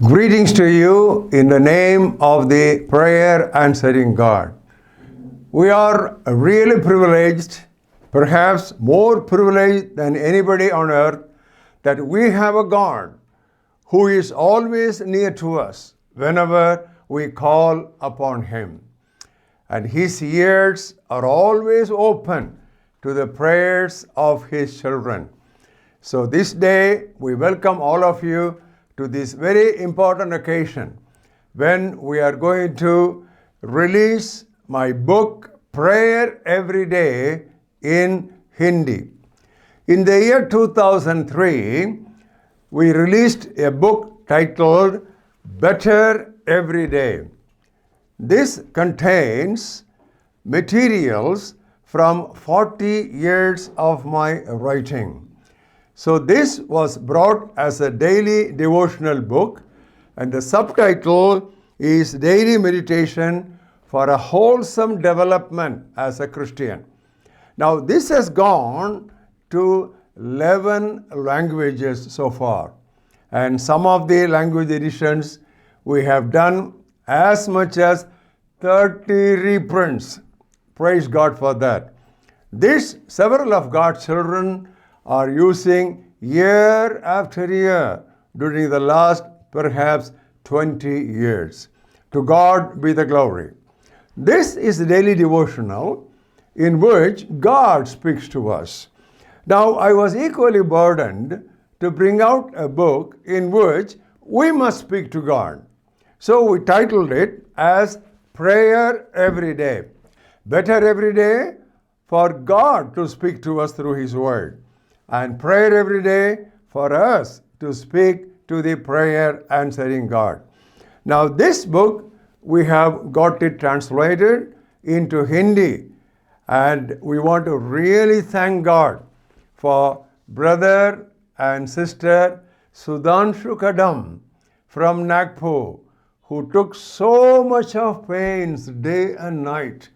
Greetings to you in the name of the prayer answering God. We are really privileged, perhaps more privileged than anybody on earth, that we have a God who is always near to us whenever we call upon Him. And His ears are always open to the prayers of His children. So this day, we welcome all of you to this very important occasion when we are going to release my book, Prayer Every Day, in Hindi. In the year 2003, we released a book titled Better Every Day. This contains materials from 40 years of my writing. So this was brought as a daily devotional book, and the subtitle is Daily Meditation for a Wholesome Development as a Christian. Now this has gone to 11 languages so far, and some of the language editions we have done as much as 30 reprints. Praise God for that. This several of God's children are using year after year during the last perhaps 20 years. To God be the glory. This is a daily devotional in which God speaks to us. Now, I was equally burdened to bring out a book in which we must speak to God. So we titled it as Prayer Every Day. Better every day for God to speak to us through His Word, and prayer every day for us to speak to the prayer answering God. Now this book, we have got it translated into Hindi, and we want to really thank God for brother and sister Sudhanshu Kadam from Nagpur, who took so much of pains day and night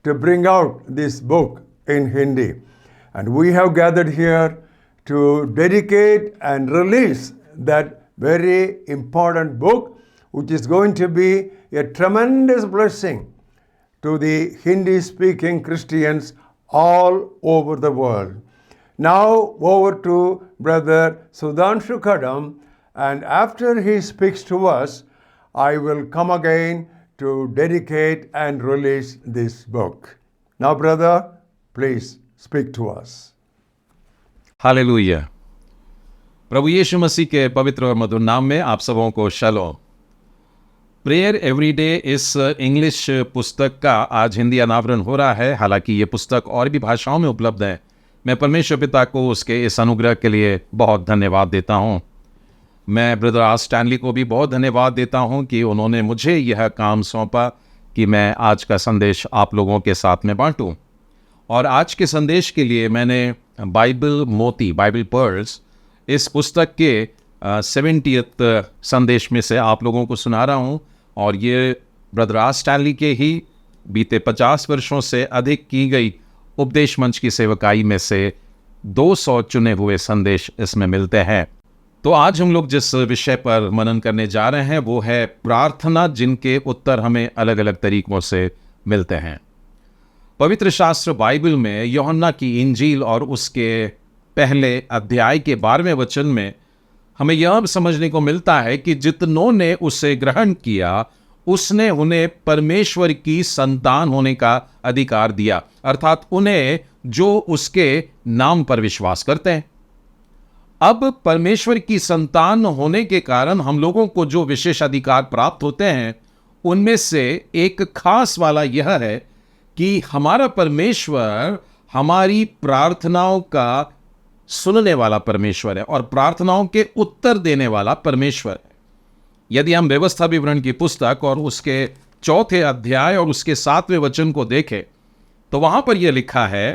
to bring out this book in Hindi. And we have gathered here to dedicate and release that very important book, which is going to be a tremendous blessing to the Hindi-speaking Christians all over the world. Now over to Brother Sudhanshu Kadam, and after he speaks to us, I will come again to dedicate and release this book. Now, brother, please speak to us. Hallelujah. प्रभु यीशु मसीह के पवित्र और मधुर नाम में आप सबों को शलोम। प्रेयर एवरी डे इस इंग्लिश पुस्तक का आज हिंदी अनावरण हो रहा है। हालांकि ये पुस्तक और भी भाषाओं में उपलब्ध है। मैं परमेश्वर पिता को उसके इस अनुग्रह के लिए बहुत धन्यवाद देता हूँ। मैं ब्रदर आर स्टैनली को भी बहुत धन्यवाद देता हूँ कि उन्होंने मुझे यह काम सौंपा कि मैं आज का संदेश आप लोगों के साथ में बांटूँ। और आज के संदेश के लिए मैंने बाइबल मोती, बाइबल पर्ल्स, इस पुस्तक के 70th संदेश में से आप लोगों को सुना रहा हूँ। और ये ब्रदर आर स्टैनली के ही बीते 50 वर्षों से अधिक की गई उपदेश मंच की सेवकाई में से 200 चुने हुए संदेश इसमें मिलते हैं। तो आज हम लोग जिस विषय पर मनन करने जा रहे हैं वो है प्रार्थना, जिनके उत्तर हमें अलग अलग तरीकों से मिलते हैं। पवित्र शास्त्र बाइबल में यूहन्ना की इंजील और उसके पहले अध्याय के 12वें वचन में हमें यह समझने को मिलता है कि जितनों ने उसे ग्रहण किया उसने उन्हें परमेश्वर की संतान होने का अधिकार दिया, अर्थात उन्हें जो उसके नाम पर विश्वास करते हैं। अब परमेश्वर की संतान होने के कारण हम लोगों को जो विशेष अधिकार प्राप्त होते हैं उनमें से एक खास वाला यह है कि हमारा परमेश्वर हमारी प्रार्थनाओं का सुनने वाला परमेश्वर है और प्रार्थनाओं के उत्तर देने वाला परमेश्वर है। यदि हम व्यवस्था विवरण की पुस्तक और उसके 4थे अध्याय और उसके 7वें वचन को देखें तो वहां पर यह लिखा है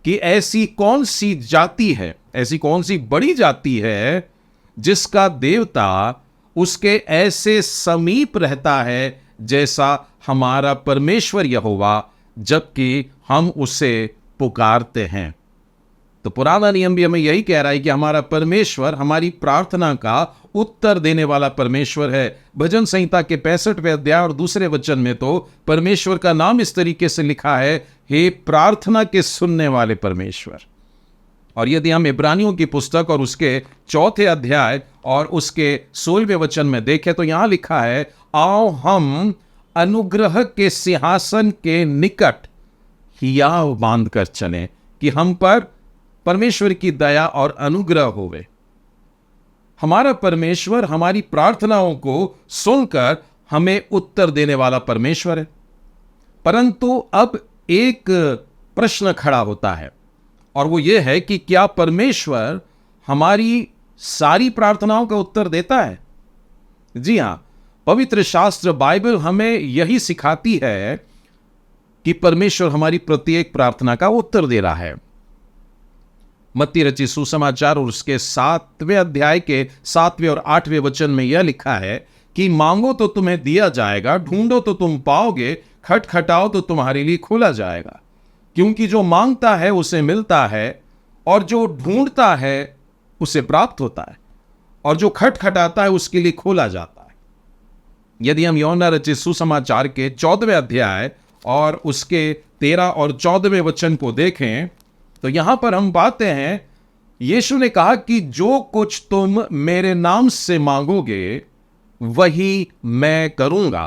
कि ऐसी कौन सी जाति है, ऐसी कौन सी बड़ी जाति है जिसका देवता उसके ऐसे समीप रहता है जैसा हमारा परमेश्वर यहोवा, जबकि हम उसे पुकारते हैं। तो पुराना नियम भी हमें यही कह रहा है कि हमारा परमेश्वर हमारी प्रार्थना का उत्तर देने वाला परमेश्वर है। भजन संहिता के 65वें अध्याय और दूसरे वचन में तो परमेश्वर का नाम इस तरीके से लिखा है, हे प्रार्थना के सुनने वाले परमेश्वर। और यदि हम इब्रानियों की पुस्तक और उसके 4थे अध्याय और उसके 16वें वचन में देखें तो यहां लिखा है, आओ हम अनुग्रह के सिंहासन के निकट हियाव बांध कर चलें कि हम पर परमेश्वर की दया और अनुग्रह होवे। हमारा परमेश्वर हमारी प्रार्थनाओं को सुनकर हमें उत्तर देने वाला परमेश्वर है। परंतु अब एक प्रश्न खड़ा होता है और वो ये है कि क्या परमेश्वर हमारी सारी प्रार्थनाओं का उत्तर देता है? जी हां, पवित्र शास्त्र बाइबल हमें यही सिखाती है कि परमेश्वर हमारी प्रत्येक प्रार्थना का उत्तर दे रहा है। मत्ती रचित सुसमाचार और उसके 7वें अध्याय के 7वें और 8वें वचन में यह लिखा है कि मांगो तो तुम्हें दिया जाएगा, ढूंढो तो तुम पाओगे, खटखटाओ तो तुम्हारे लिए खोला जाएगा। क्योंकि जो मांगता है उसे मिलता है, और जो ढूंढता है उसे प्राप्त होता है, और जो खटखटाता है उसके लिए खोला जाता है। यदि हम यूहन्ना रचित सुसमाचार के 14वें अध्याय और उसके 13 और 14वें वचन को देखें तो यहां पर हम पाते हैं, यीशु ने कहा कि जो कुछ तुम मेरे नाम से मांगोगे वही मैं करूंगा,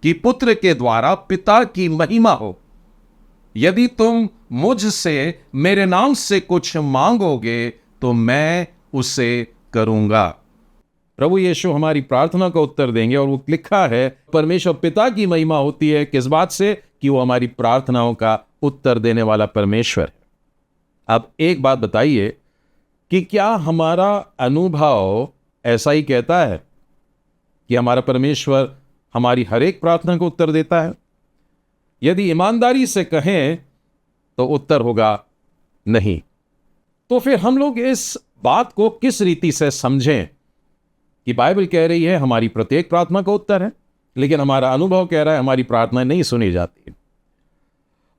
कि पुत्र के द्वारा पिता की महिमा हो। यदि तुम मुझसे मेरे नाम से कुछ मांगोगे तो मैं उसे करूंगा। प्रभु यीशु हमारी प्रार्थना का उत्तर देंगे, और वो लिखा है परमेश्वर पिता की महिमा होती है किस बात से? कि वो हमारी प्रार्थनाओं का उत्तर देने वाला परमेश्वर है। अब एक बात बताइए कि क्या हमारा अनुभव ऐसा ही कहता है कि हमारा परमेश्वर हमारी हर एक प्रार्थना को उत्तर देता है? यदि ईमानदारी से कहें तो उत्तर होगा नहीं। तो फिर हम लोग इस बात को किस रीति से समझें कि बाइबल कह रही है हमारी प्रत्येक प्रार्थना का उत्तर है, लेकिन हमारा अनुभव कह रहा है हमारी प्रार्थना नहीं सुनी जाती।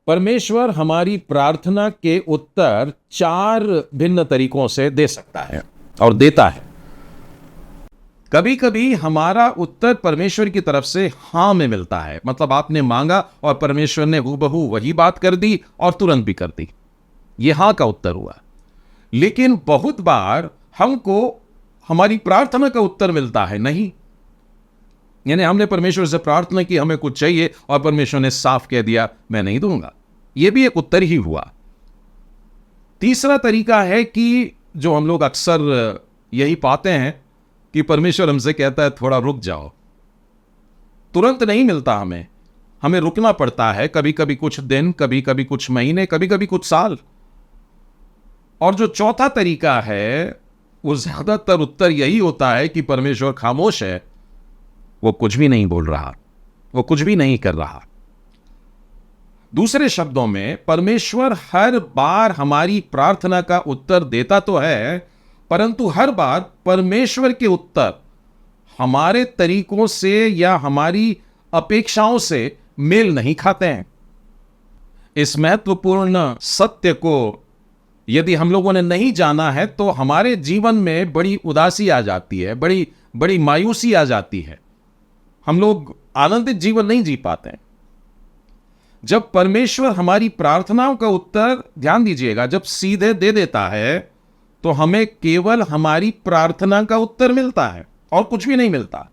परमेश्वर हमारी प्रार्थना के उत्तर 4 भिन्न तरीकों से दे सकता है और देता है। कभी कभी हमारा उत्तर परमेश्वर की तरफ से हां में मिलता है, मतलब आपने मांगा और परमेश्वर ने हूबहू वही बात कर दी और तुरंत भी कर दी, यह हां का उत्तर हुआ। लेकिन बहुत बार हमको हमारी प्रार्थना का उत्तर मिलता है नहीं, यानी हमने परमेश्वर से प्रार्थना की हमें कुछ चाहिए और परमेश्वर ने साफ कह दिया मैं नहीं दूंगा, यह भी एक उत्तर ही हुआ। तीसरा तरीका है कि जो हम लोग अक्सर यही पाते हैं कि परमेश्वर हमसे कहता है थोड़ा रुक जाओ। तुरंत नहीं मिलता, हमें रुकना पड़ता है, कभी कभी कुछ दिन, कभी कभी कुछ महीने, कभी कभी कुछ साल। और जो चौथा तरीका है वो ज्यादातर उत्तर यही होता है कि परमेश्वर खामोश है, वो कुछ भी नहीं बोल रहा, वो कुछ भी नहीं कर रहा। दूसरे शब्दों में परमेश्वर हर बार हमारी प्रार्थना का उत्तर देता तो है, परंतु हर बार परमेश्वर के उत्तर हमारे तरीकों से या हमारी अपेक्षाओं से मेल नहीं खाते हैं। इस महत्वपूर्ण सत्य को यदि हम लोगों ने नहीं जाना है तो हमारे जीवन में बड़ी उदासी आ जाती है, बड़ी मायूसी आ जाती है, हम लोग आनंदित जीवन नहीं जी पाते हैं। जब परमेश्वर हमारी प्रार्थनाओं का उत्तर, ध्यान दीजिएगा, जब सीधे दे देता है तो हमें केवल हमारी प्रार्थना का उत्तर मिलता है और कुछ भी नहीं मिलता।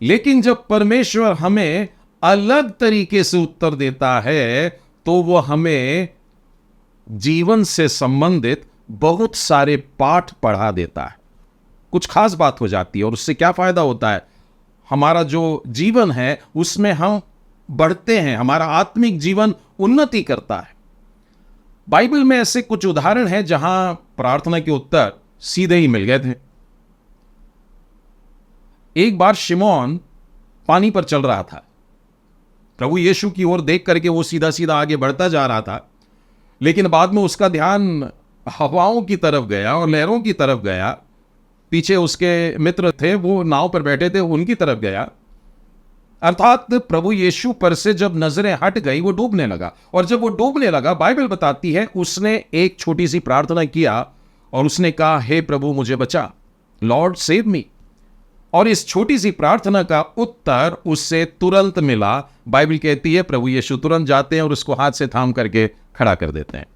लेकिन जब परमेश्वर हमें अलग तरीके से उत्तर देता है तो वो हमें जीवन से संबंधित बहुत सारे पाठ पढ़ा देता है, कुछ खास बात हो जाती है। और उससे क्या फायदा होता है? हमारा जो जीवन है उसमें हम बढ़ते हैं, हमारा आत्मिक जीवन उन्नति करता है। बाइबल में ऐसे कुछ उदाहरण हैं जहां प्रार्थना के उत्तर सीधे ही मिल गए थे। एक बार शिमोन पानी पर चल रहा था, प्रभु यीशु की ओर देख करके वो सीधा सीधा आगे बढ़ता जा रहा था, लेकिन बाद में उसका ध्यान हवाओं की तरफ गया और लहरों की तरफ गया। पीछे उसके मित्र थे, वो नाव पर बैठे थे, उनकी तरफ गया। अर्थात प्रभु यीशु पर से जब नजरें हट गई वो डूबने लगा, और जब वो डूबने लगा बाइबल बताती है उसने एक छोटी सी प्रार्थना किया और उसने कहा, हे प्रभु मुझे बचा, लॉर्ड सेव मी। और इस छोटी सी प्रार्थना का उत्तर उससे तुरंत मिला। बाइबल कहती है प्रभु यीशु तुरंत जाते हैं और उसको हाथ से थाम करके खड़ा कर देते हैं।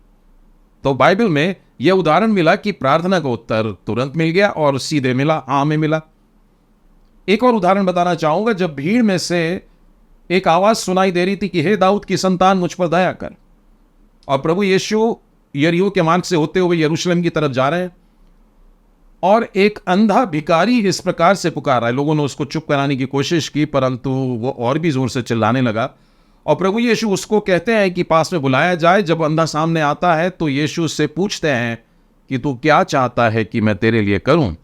तो बाइबल में यह उदाहरण मिला कि प्रार्थना का उत्तर तुरंत मिल गया और सीधे मिला, हाँ में मिला। एक और उदाहरण बताना चाहूंगा। जब भीड़ में से एक आवाज सुनाई दे रही थी कि हे दाऊद की संतान मुझ पर दया कर, और प्रभु यीशु यरीहो के मार्ग से होते हुए यरूशलेम की तरफ जा रहे हैं, और एक अंधा भिखारी इस प्रकार से पुकार रहा है। लोगों ने उसको चुप कराने की कोशिश की, परंतु वो और भी जोर से चिल्लाने लगा, और प्रभु यीशु उसको कहते हैं कि पास में बुलाया जाए। जब अंधा सामने आता है तो यीशु उससे पूछते हैं कि तू क्या चाहता है कि मैं तेरे लिए करूं।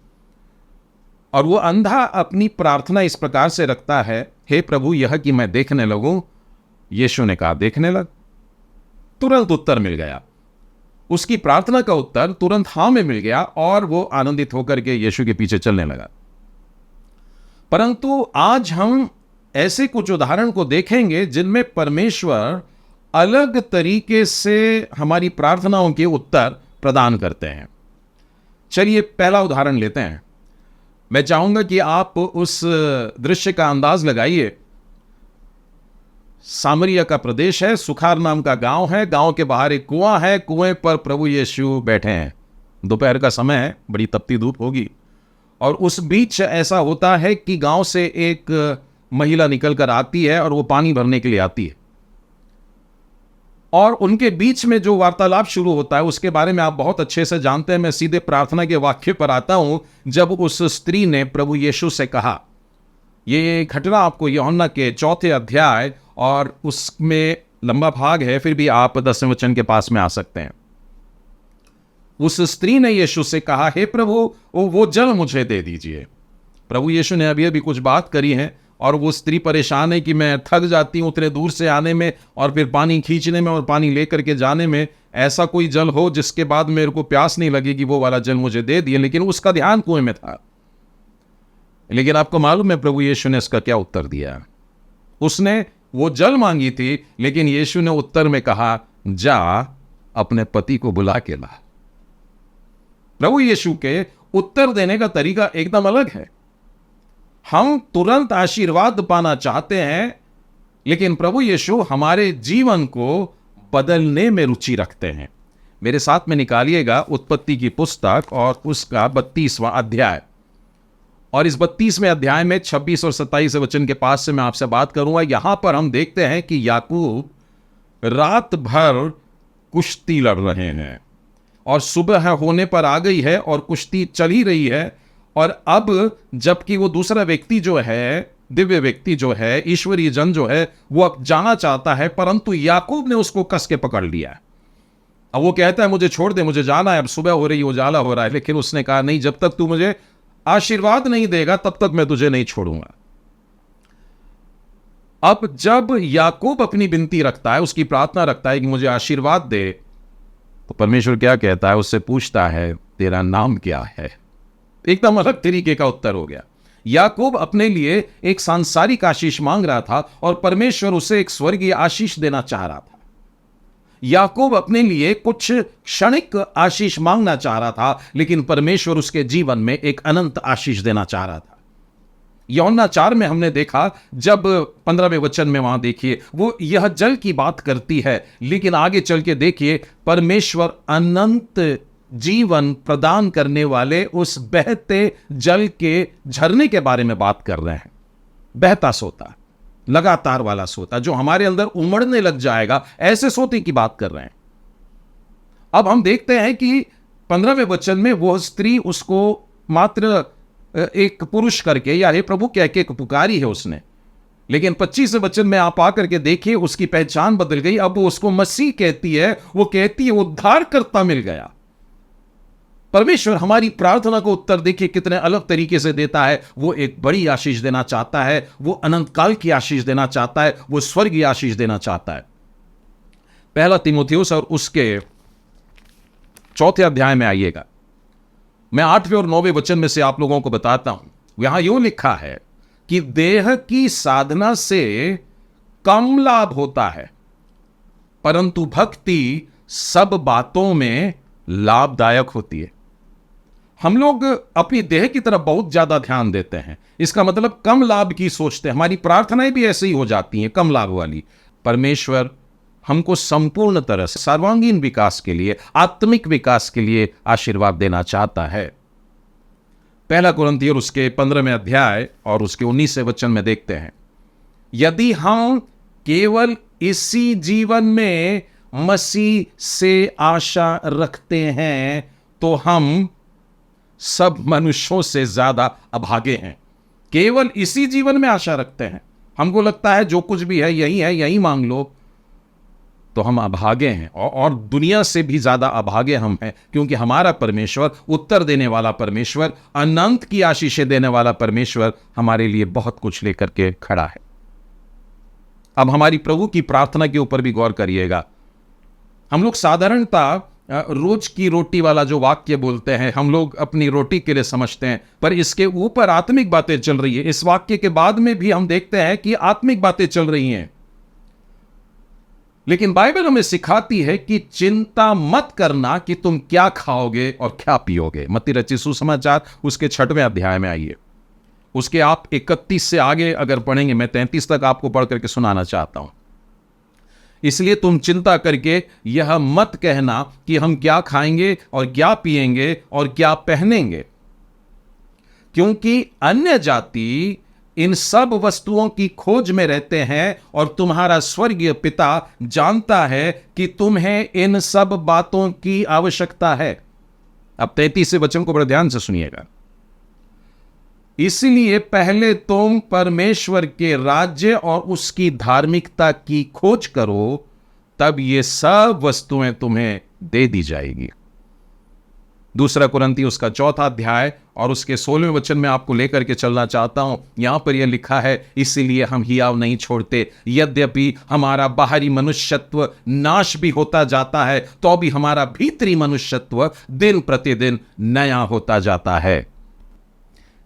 और वो अंधा अपनी प्रार्थना इस प्रकार से रखता है, हे प्रभु यह कि मैं देखने लगूं। यीशु ने कहा देखने लग। तुरंत उत्तर मिल गया, उसकी प्रार्थना का उत्तर तुरंत हाँ में मिल गया, और वो आनंदित होकर के यीशु के पीछे चलने लगा। परंतु आज हम ऐसे कुछ उदाहरण को देखेंगे जिनमें परमेश्वर अलग तरीके से हमारी प्रार्थनाओं के उत्तर प्रदान करते हैं। चलिए पहला उदाहरण लेते हैं। मैं चाहूंगा कि आप उस दृश्य का अंदाज लगाइए। सामरिया का प्रदेश है, सुखार नाम का गांव है, गांव के बाहर एक कुआं है, कुएं पर प्रभु यीशु बैठे हैं। दोपहर का समय है, बड़ी तपती धूप होगी, और उस बीच ऐसा होता है कि गांव से एक महिला निकल कर आती है और वो पानी भरने के लिए आती है, और उनके बीच में जो वार्तालाप शुरू होता है उसके बारे में आप बहुत अच्छे से जानते हैं। मैं सीधे प्रार्थना के वाक्य पर आता हूं। जब उस स्त्री ने प्रभु यीशु से कहा, ये घटना आपको यूहन्ना के 4 अध्याय और उसमें लंबा भाग है, फिर भी आप 10वें वचन के पास में आ सकते हैं। उस स्त्री ने यीशु से कहा, हे प्रभु वो जल मुझे दे दीजिए। प्रभु यीशु ने अभी अभी कुछ बात करी है, और वो स्त्री परेशान है कि मैं थक जाती हूं उतने दूर से आने में, और फिर पानी खींचने में और पानी लेकर के जाने में। ऐसा कोई जल हो जिसके बाद मेरे को प्यास नहीं लगेगी, वो वाला जल मुझे दे दिए। लेकिन उसका ध्यान कुएं में था। लेकिन आपको मालूम है प्रभु यीशु ने उसका क्या उत्तर दिया? उसने वो जल मांगी थी, लेकिन यीशु ने उत्तर में कहा, जा अपने पति को बुला के ला। प्रभु यीशु के उत्तर देने का तरीका एकदम अलग है। हम तुरंत आशीर्वाद पाना चाहते हैं, लेकिन प्रभु यीशु हमारे जीवन को बदलने में रुचि रखते हैं। मेरे साथ में निकालिएगा उत्पत्ति की पुस्तक और उसका 32वां अध्याय, और इस 32वें अध्याय में 26 और 27 वचन के पास से मैं आपसे बात करूंगा। यहां पर हम देखते हैं कि याकूब रात भर कुश्ती लड़ रहे हैं, और सुबह होने पर आ गई है और कुश्ती चल ही रही है। और अब जबकि वो दूसरा व्यक्ति जो है, दिव्य व्यक्ति जो है, ईश्वरीय जन जो है, वो अब जाना चाहता है, परंतु याकूब ने उसको कस के पकड़ लिया। अब वो कहता है मुझे छोड़ दे, मुझे जाना है, अब सुबह हो रही है, उजाला हो रहा है। लेकिन उसने कहा नहीं, जब तक तू मुझे आशीर्वाद नहीं देगा तब तक मैं तुझे नहीं छोड़ूंगा। अब जब याकूब अपनी विनती रखता है, उसकी प्रार्थना रखता है कि मुझे आशीर्वाद दे, तो परमेश्वर क्या कहता है? उससे पूछता है तेरा नाम क्या है? एकदम अलग तरीके का उत्तर हो गया। याकूब अपने लिए एक सांसारिक आशीष मांग रहा था, और परमेश्वर उसे एक स्वर्गीय आशीष देना चाह रहा था। याकूब अपने लिए कुछ क्षणिक आशीष मांगना चाह रहा था, लेकिन परमेश्वर उसके जीवन में एक अनंत आशीष देना चाह रहा था। यूहन्ना 4 में हमने देखा, जब 15वें वचन में वहां देखिए, वो यह जल की बात करती है, लेकिन आगे चल के देखिए परमेश्वर अनंत जीवन प्रदान करने वाले उस बहते जल के झरने के बारे में बात कर रहे हैं। बहता सोता, लगातार वाला सोता, जो हमारे अंदर उमड़ने लग जाएगा, ऐसे सोते की बात कर रहे हैं। अब हम देखते हैं कि 15वें वचन में वो स्त्री उसको मात्र एक पुरुष करके या हे प्रभु कह के पुकारी है उसने, लेकिन 25वें वचन में आप आकर के देखिए उसकी पहचान बदल गई। अब वो उसको मसीह कहती है, वो कहती है उद्धारकर्ता मिल गया। परमेश्वर हमारी प्रार्थना को उत्तर देखिए कितने अलग तरीके से देता है। वो एक बड़ी आशीष देना चाहता है, वो अनंत काल की आशीष देना चाहता है, वो स्वर्गीय आशीष देना चाहता है। पहला तीमुथियुस और उसके 4 अध्याय में आइएगा। मैं 8वें और 9वें वचन में से आप लोगों को बताता हूं। यहां यूं लिखा है, कि देह की साधना से कम लाभ होता है, परंतु भक्ति सब बातों में लाभदायक होती है। हम लोग अपनी देह की तरफ बहुत ज्यादा ध्यान देते हैं, इसका मतलब कम लाभ की सोचते हैं। हमारी प्रार्थनाएं भी ऐसे ही हो जाती हैं, कम लाभ वाली। परमेश्वर हमको संपूर्ण तरह से सर्वांगीण विकास के लिए, आत्मिक विकास के लिए आशीर्वाद देना चाहता है। पहला कुरिन्थियों उसके 15वें अध्याय और उसके 19वें वचन में देखते हैं, यदि हम केवल इसी जीवन में मसीह से आशा रखते हैं तो हम सब मनुष्यों से ज्यादा अभागे हैं। केवल इसी जीवन में आशा रखते हैं, हमको लगता है जो कुछ भी है यही मांग लो, तो हम अभागे हैं और दुनिया से भी ज्यादा अभागे हम हैं, क्योंकि हमारा परमेश्वर उत्तर देने वाला परमेश्वर, अनंत की आशीषें देने वाला परमेश्वर हमारे लिए बहुत कुछ लेकर के खड़ा है। अब हमारी प्रभु की प्रार्थना के ऊपर भी गौर करिएगा। हम लोग साधारणतः रोज की रोटी वाला जो वाक्य बोलते हैं, हम लोग अपनी रोटी के लिए समझते हैं, पर इसके ऊपर आत्मिक बातें चल रही है। इस वाक्य के बाद में भी हम देखते हैं कि आत्मिक बातें चल रही हैं। लेकिन बाइबल हमें सिखाती है कि चिंता मत करना कि तुम क्या खाओगे और क्या पियोगे। मत्ती रचित सुसमाचार उसके 6वें अध्याय में आइए, उसके आप 31 से आगे अगर पढ़ेंगे, मैं 33 तक आपको पढ़ करके सुनाना चाहता हूं। इसलिए तुम चिंता करके यह मत कहना कि हम क्या खाएंगे और क्या पिएंगे और क्या पहनेंगे, क्योंकि अन्य जाति इन सब वस्तुओं की खोज में रहते हैं और तुम्हारा स्वर्गीय पिता जानता है कि तुम्हें इन सब बातों की आवश्यकता है। अब 33वें वचन को बड़े ध्यान से सुनिएगा। इसलिए पहले तुम परमेश्वर के राज्य और उसकी धार्मिकता की खोज करो, तब ये सब वस्तुएं तुम्हें दे दी जाएगी। दूसरा कुरिन्थियों उसका 4वां अध्याय और उसके 16वें वचन में आपको लेकर के चलना चाहता हूं। यहां पर यह लिखा है, इसीलिए हम हियाव नहीं छोड़ते, यद्यपि हमारा बाहरी मनुष्यत्व नाश भी होता जाता है, तो भी हमारा भीतरी मनुष्यत्व दिन प्रतिदिन नया होता जाता है।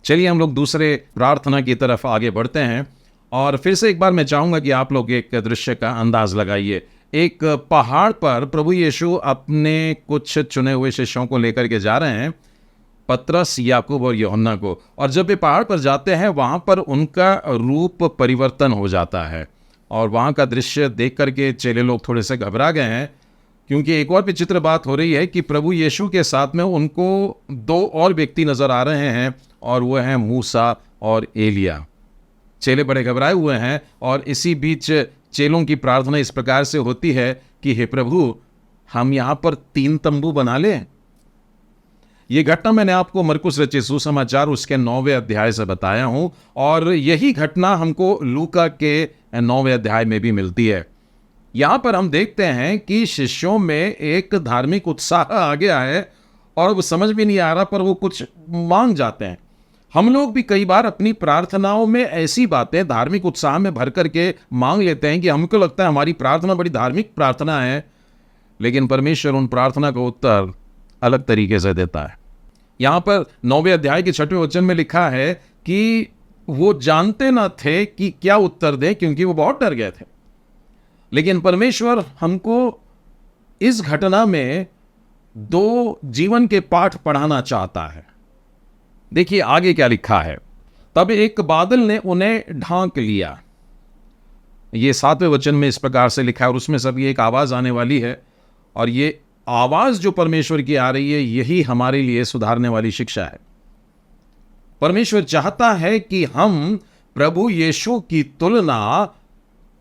चलिए हम लोग दूसरे प्रार्थना की तरफ आगे बढ़ते हैं, और फिर से एक बार मैं चाहूंगा कि आप लोग एक दृश्य का अंदाज लगाइए। एक पहाड़ पर प्रभु यीशु अपने कुछ चुने हुए शिष्यों को लेकर के जा रहे हैं, पतरस, याकूब और यूहन्ना को। और जब वे पहाड़ पर जाते हैं, वहां पर उनका रूप परिवर्तन हो जाता है, और वहां का दृश्य देख करके चेले लोग थोड़े से घबरा गए हैं, क्योंकि एक और विचित्र बात हो रही है कि प्रभु यीशु के साथ में उनको 2 और व्यक्ति नजर आ रहे हैं, और वो हैं मूसा और एलिया। चेले बड़े घबराए हुए हैं, और इसी बीच चेलों की प्रार्थना इस प्रकार से होती है कि हे प्रभु, हम यहां पर 3 तंबू बना लें। ये घटना मैंने आपको मरकुस रचित सुसमाचार उसके 9वें अध्याय से बताया हूं, और यही घटना हमको लूका के 9वें अध्याय में भी मिलती है। यहां पर हम देखते हैं कि शिष्यों में एक धार्मिक उत्साह आ गया है, और वो समझ भी नहीं आ रहा, पर वो कुछ मांग जाते हैं। हम लोग भी कई बार अपनी प्रार्थनाओं में ऐसी बातें धार्मिक उत्साह में भर करके मांग लेते हैं कि हमको लगता है हमारी प्रार्थना बड़ी धार्मिक प्रार्थना है, लेकिन परमेश्वर उन प्रार्थना का उत्तर अलग तरीके से देता है। यहां पर 9वें अध्याय के 6वें वचन में लिखा है कि वो जानते ना थे कि क्या उत्तर दें, क्योंकि वो बहुत डर गए थे। लेकिन परमेश्वर हमको इस घटना में 2 जीवन के पाठ पढ़ाना चाहता है। देखिए आगे क्या लिखा है, तब एक बादल ने उन्हें ढांक लिया। ये 7वें वचन में इस प्रकार से लिखा है, और उसमें सभी एक आवाज आने वाली है, और ये आवाज जो परमेश्वर की आ रही है, यही हमारे लिए सुधारने वाली शिक्षा है। परमेश्वर चाहता है कि हम प्रभु यीशु की तुलना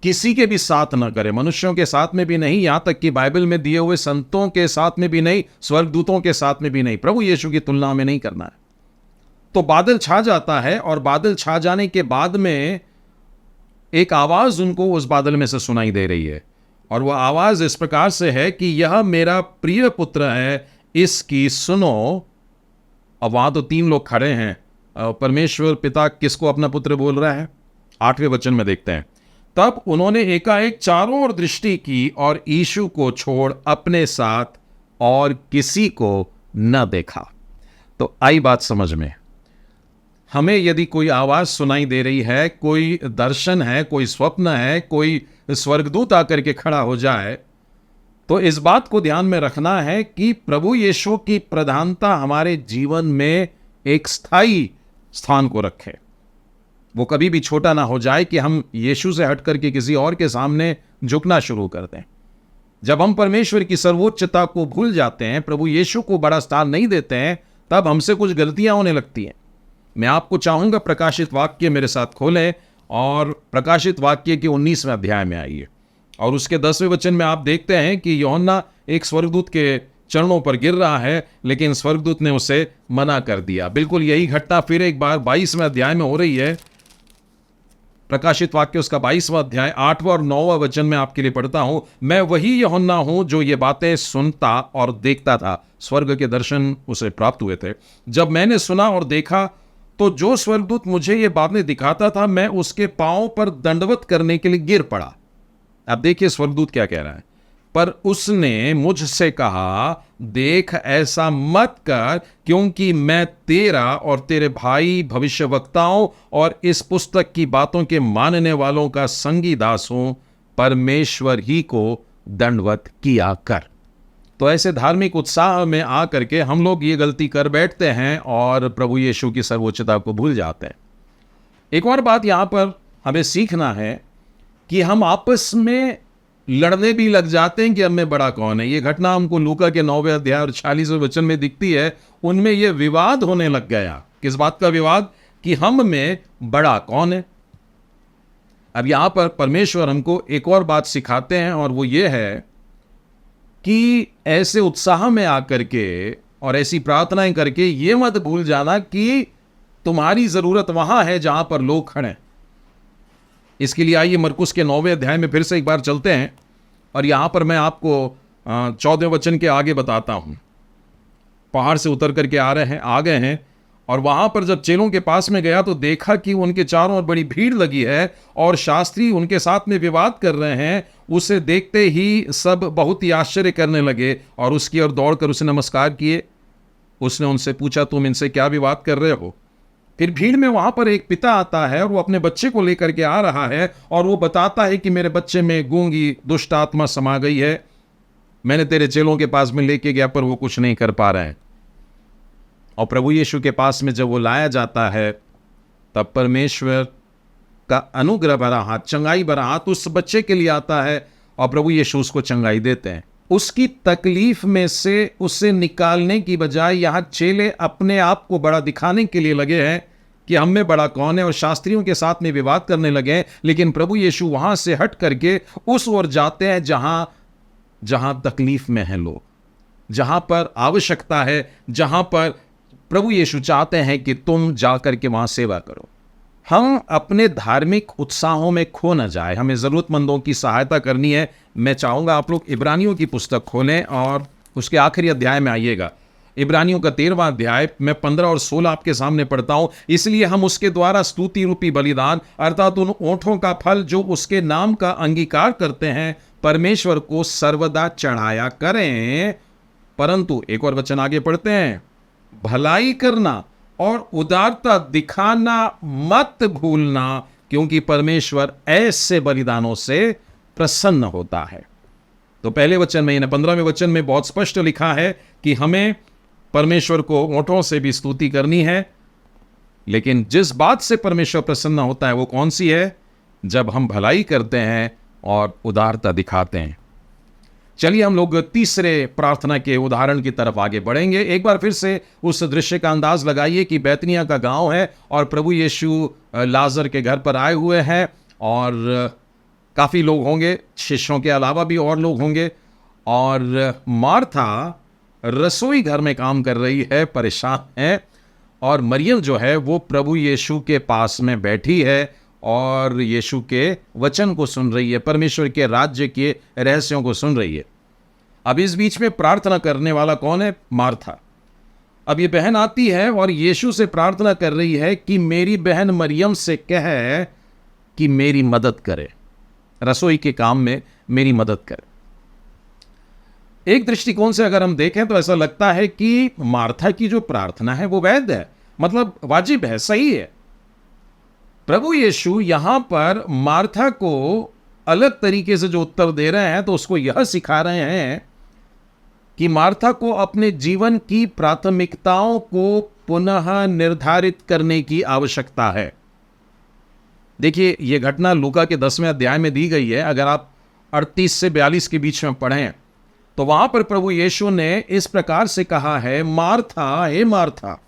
किसी के भी साथ न करें, मनुष्यों के साथ में भी नहीं, यहां तक कि बाइबल में दिए हुए संतों के साथ में भी नहीं, स्वर्गदूतों के साथ में भी नहीं, प्रभु यीशु की तुलना में नहीं करना है। तो बादल छा जाता है, और बादल छा जाने के बाद में एक आवाज उनको उस बादल में से सुनाई दे रही है, और वह आवाज इस प्रकार से है कि यह मेरा प्रिय पुत्र है, इसकी सुनो। अब वहां तो 3 लोग खड़े हैं, परमेश्वर पिता किसको अपना पुत्र बोल रहा है? 8वें वचन में देखते हैं, तब उन्होंने एकाएक चारों ओर दृष्टि की और यीशु को छोड़ अपने साथ और किसी को न देखा। तो आई बात समझ में, हमें यदि कोई आवाज़ सुनाई दे रही है, कोई दर्शन है, कोई स्वप्न है, कोई स्वर्गदूत आकर के खड़ा हो जाए, तो इस बात को ध्यान में रखना है कि प्रभु यीशु की प्रधानता हमारे जीवन में एक स्थायी स्थान को रखे। वो कभी भी छोटा ना हो जाए कि हम यीशु से हट करके किसी और के सामने झुकना शुरू कर दें। जब हम परमेश्वर की सर्वोच्चता को भूल जाते हैं, प्रभु यीशु को बड़ा स्थान नहीं देते हैं, तब हमसे कुछ गलतियां होने लगती हैं। मैं आपको चाहूंगा प्रकाशित वाक्य मेरे साथ खोलें और प्रकाशित वाक्य के 19वें अध्याय में आइए और उसके 10वें वचन में आप देखते हैं कि यूहन्ना एक स्वर्गदूत के चरणों पर गिर रहा है, लेकिन स्वर्गदूत ने उसे मना कर दिया। बिल्कुल यही घटना फिर एक बार 22वें अध्याय में हो रही है। प्रकाशित वाक्य उसका 22वां अध्याय 8वां और 9वां वचन में आपके लिए पढ़ता हूं। मैं वही यूहन्ना हूं जो ये बातें सुनता और देखता था। स्वर्ग के दर्शन उसे प्राप्त हुए थे। जब मैंने सुना और देखा तो जो स्वर्गदूत मुझे ये बातें दिखाता था, मैं उसके पांव पर दंडवत करने के लिए गिर पड़ा। अब देखिए स्वर्गदूत क्या कह रहा है। पर उसने मुझसे कहा, देख ऐसा मत कर, क्योंकि मैं तेरा और तेरे भाई भविष्यवक्ताओं और इस पुस्तक की बातों के मानने वालों का संगी दास हूं। परमेश्वर ही को दंडवत किया कर। तो ऐसे धार्मिक उत्साह में आ करके हम लोग ये गलती कर बैठते हैं और प्रभु यीशु की सर्वोच्चता को भूल जाते हैं। एक और बात यहां पर हमें सीखना है कि हम आपस में लड़ने भी लग जाते हैं कि अब मैं बड़ा कौन है। ये घटना हमको लूका के 9वें अध्याय और 46वें वचन में दिखती है। उनमें यह विवाद होने लग गया। किस बात का विवाद? कि हम में बड़ा कौन है। अब यहां पर परमेश्वर हमको एक और बात सिखाते हैं और वो ये है कि ऐसे उत्साह में आकर के और ऐसी प्रार्थनाएं करके ये मत भूल जाना कि तुम्हारी जरूरत वहां है जहां पर लोग खड़े हैं। इसके लिए आइए मरकुस के 9वें अध्याय में फिर से एक बार चलते हैं और यहां पर मैं आपको 14वें वचन के आगे बताता हूं। पहाड़ से उतर करके आ गए हैं और वहां पर जब चेलों के पास में गया तो देखा कि उनके चारों ओर बड़ी भीड़ लगी है और शास्त्री उनके साथ में विवाद कर रहे हैं। उसे देखते ही सब बहुत ही आश्चर्य करने लगे और उसकी ओर दौड़कर उसे नमस्कार किए। उसने उनसे पूछा, तुम इनसे क्या विवाद कर रहे हो? फिर भीड़ में वहां पर एक पिता आता है और वो अपने बच्चे को लेकर के आ रहा है और वो बताता है कि मेरे बच्चे में गूंगी दुष्ट आत्मा समा गई है। मैंने तेरे चेलों के पास में लेके गया पर वो कुछ नहीं कर पा रहे हैं। और प्रभु यीशु के पास में जब वो लाया जाता है तब परमेश्वर का अनुग्रह भरा हाथ, चंगाई भरा हाथ उस बच्चे के लिए आता है और प्रभु यीशु उसको चंगाई देते हैं। उसकी तकलीफ में से उसे निकालने की बजाय यहाँ चेले अपने आप को बड़ा दिखाने के लिए लगे हैं कि हम में बड़ा कौन है और शास्त्रियों के साथ में विवाद करने लगे हैं। लेकिन प्रभु यीशु वहां से हट करके उस ओर जाते हैं जहां तकलीफ में हैं लोग, जहां पर आवश्यकता है, जहां पर प्रभु यीशु चाहते हैं कि तुम जाकर के वहां सेवा करो। हम अपने धार्मिक उत्साहों में खो न जाए, हमें ज़रूरतमंदों की सहायता करनी है। मैं चाहूँगा आप लोग इब्रानियों की पुस्तक खोलें और उसके आखिरी अध्याय में आइएगा। इब्रानियों का 13वां अध्याय मैं 15 और 16 आपके सामने पढ़ता हूँ। इसलिए हम उसके द्वारा स्तुति रूपी बलिदान अर्थात उन ओंठों का फल जो उसके नाम का अंगीकार करते हैं परमेश्वर को सर्वदा चढ़ाया करें। परंतु एक और वचन आगे पढ़ते हैं, भलाई करना और उदारता दिखाना मत भूलना, क्योंकि परमेश्वर ऐसे बलिदानों से प्रसन्न होता है। तो पहले वचन में, 15वें वचन में बहुत स्पष्ट लिखा है कि हमें परमेश्वर को ओंठों से भी स्तुति करनी है। लेकिन जिस बात से परमेश्वर प्रसन्न होता है वो कौन सी है? जब हम भलाई करते हैं और उदारता दिखाते हैं। चलिए हम लोग तीसरे प्रार्थना के उदाहरण की तरफ आगे बढ़ेंगे। एक बार फिर से उस दृश्य का अंदाज लगाइए कि बैतनिया का गांव है और प्रभु यीशु लाजर के घर पर आए हुए हैं और काफ़ी लोग होंगे, शिष्यों के अलावा भी और लोग होंगे। और मार्था रसोई घर में काम कर रही है, परेशान है, और मरियम जो है वो प्रभु यीशु के पास में बैठी है और यीशु के वचन को सुन रही है, परमेश्वर के राज्य के रहस्यों को सुन रही है। अब इस बीच में प्रार्थना करने वाला कौन है? मार्था। अब ये बहन आती है और यीशु से प्रार्थना कर रही है कि मेरी बहन मरियम से कहे कि मेरी मदद करे, रसोई के काम में मेरी मदद करे। एक दृष्टिकोण से अगर हम देखें तो ऐसा लगता है कि मार्था की जो प्रार्थना है वो वैध है। मतलब वाजिब है, सही है। प्रभु यीशु यहां पर मार्था को अलग तरीके से जो उत्तर दे रहे हैं, तो उसको यह सिखा रहे हैं कि मार्था को अपने जीवन की प्राथमिकताओं को पुनः निर्धारित करने की आवश्यकता है। देखिए, यह घटना लूका के 10वें अध्याय में दी गई है। अगर आप 38 से 42 के बीच में पढ़ें तो वहां पर प्रभु यीशु ने इस प्रकार से कहा है, मार्था, हे मार्था,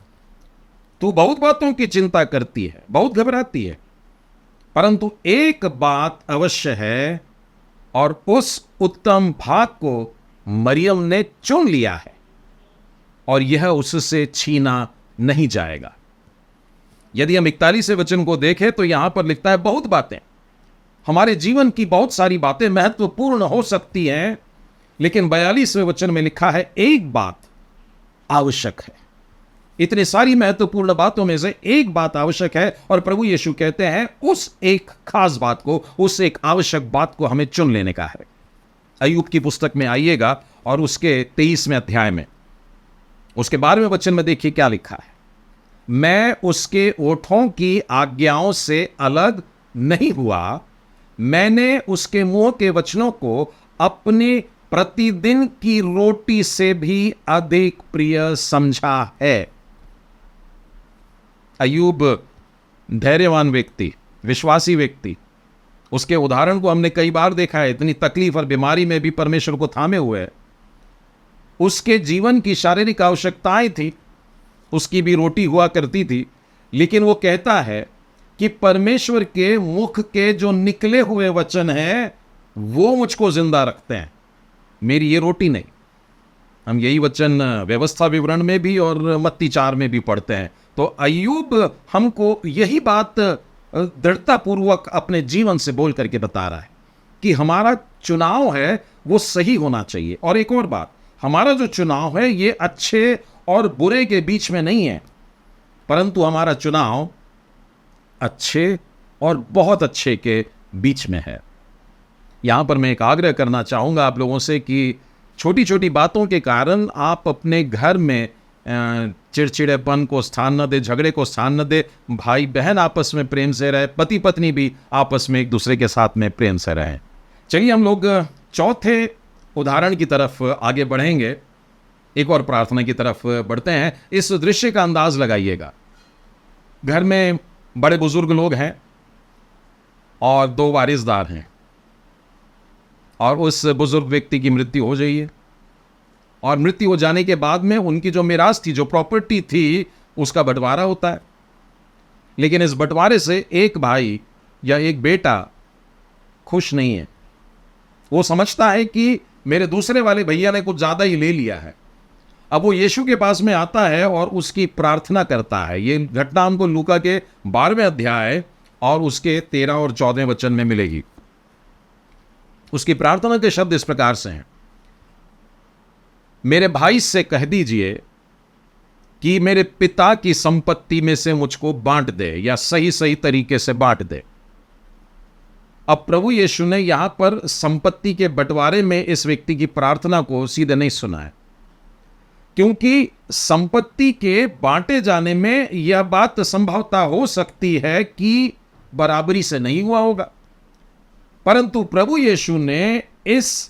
तू बहुत बातों की चिंता करती है, बहुत घबराती है, परंतु एक बात अवश्य है, और उस उत्तम भाग को मरियम ने चुन लिया है, और यह उससे छीना नहीं जाएगा। यदि हम 41वें वचन को देखें तो यहां पर लिखता है, बहुत बातें, हमारे जीवन की बहुत सारी बातें महत्वपूर्ण हो सकती हैं, लेकिन 42वें वचन में लिखा है, एक बात आवश्यक है। इतनी सारी महत्वपूर्ण बातों में से एक बात आवश्यक है, और प्रभु यीशु कहते हैं उस एक खास बात को, उस एक आवश्यक बात को हमें चुन लेने का है। अय्यूब की पुस्तक में आइएगा और उसके 23वें अध्याय में उसके 12वें वचन में देखिए क्या लिखा है, मैं उसके ओठों की आज्ञाओं से अलग नहीं हुआ, मैंने उसके मुंह के वचनों को अपने प्रतिदिन की रोटी से भी अधिक प्रिय समझा है। अय्यूब धैर्यवान व्यक्ति, विश्वासी व्यक्ति, उसके उदाहरण को हमने कई बार देखा है। इतनी तकलीफ और बीमारी में भी परमेश्वर को थामे हुए है। उसके जीवन की शारीरिक आवश्यकताएं थी, उसकी भी रोटी हुआ करती थी, लेकिन वो कहता है कि परमेश्वर के मुख के जो निकले हुए वचन हैं वो मुझको जिंदा रखते हैं, मेरी ये रोटी नहीं। हम यही वचन व्यवस्था विवरण में भी और मत्ती 4 में भी पढ़ते हैं। तो अय्यूब हमको यही बात दृढ़तापूर्वक अपने जीवन से बोल करके बता रहा है कि हमारा चुनाव है वो सही होना चाहिए। और एक और बात, हमारा जो चुनाव है ये अच्छे और बुरे के बीच में नहीं है, परंतु हमारा चुनाव अच्छे और बहुत अच्छे के बीच में है। यहां पर मैं एक आग्रह करना चाहूंगा आप लोगों से कि छोटी छोटी बातों के कारण आप अपने घर में चिड़चिड़ेपन को स्थान न दे, झगड़े को स्थान न दे। भाई बहन आपस में प्रेम से रहे, पति पत्नी भी आपस में एक दूसरे के साथ में प्रेम से रहें। चलिए हम लोग चौथे उदाहरण की तरफ आगे बढ़ेंगे, एक और प्रार्थना की तरफ बढ़ते हैं। इस दृश्य का अंदाज लगाइएगा। घर में बड़े बुजुर्ग लोग हैं और 2 वारिसदार हैं, और उस बुजुर्ग व्यक्ति की मृत्यु हो गई है, और मृत्यु हो जाने के बाद में उनकी जो मिरास थी, जो प्रॉपर्टी थी, उसका बंटवारा होता है। लेकिन इस बंटवारे से एक भाई या एक बेटा खुश नहीं है। वो समझता है कि मेरे दूसरे वाले भैया ने कुछ ज्यादा ही ले लिया है। अब वो यीशु के पास में आता है और उसकी प्रार्थना करता है। ये घटना हमको लूका के 12वें अध्याय और उसके 13 और 14 वचन में मिलेगी। उसकी प्रार्थना के शब्द इस प्रकार से हैं, मेरे भाई से कह दीजिए कि मेरे पिता की संपत्ति में से मुझको बांट दे, या सही सही तरीके से बांट दे। अब प्रभु यीशु ने यहां पर संपत्ति के बंटवारे में इस व्यक्ति की प्रार्थना को सीधे नहीं सुना है, क्योंकि संपत्ति के बांटे जाने में यह बात संभवतः हो सकती है कि बराबरी से नहीं हुआ होगा, परंतु प्रभु यीशु ने इस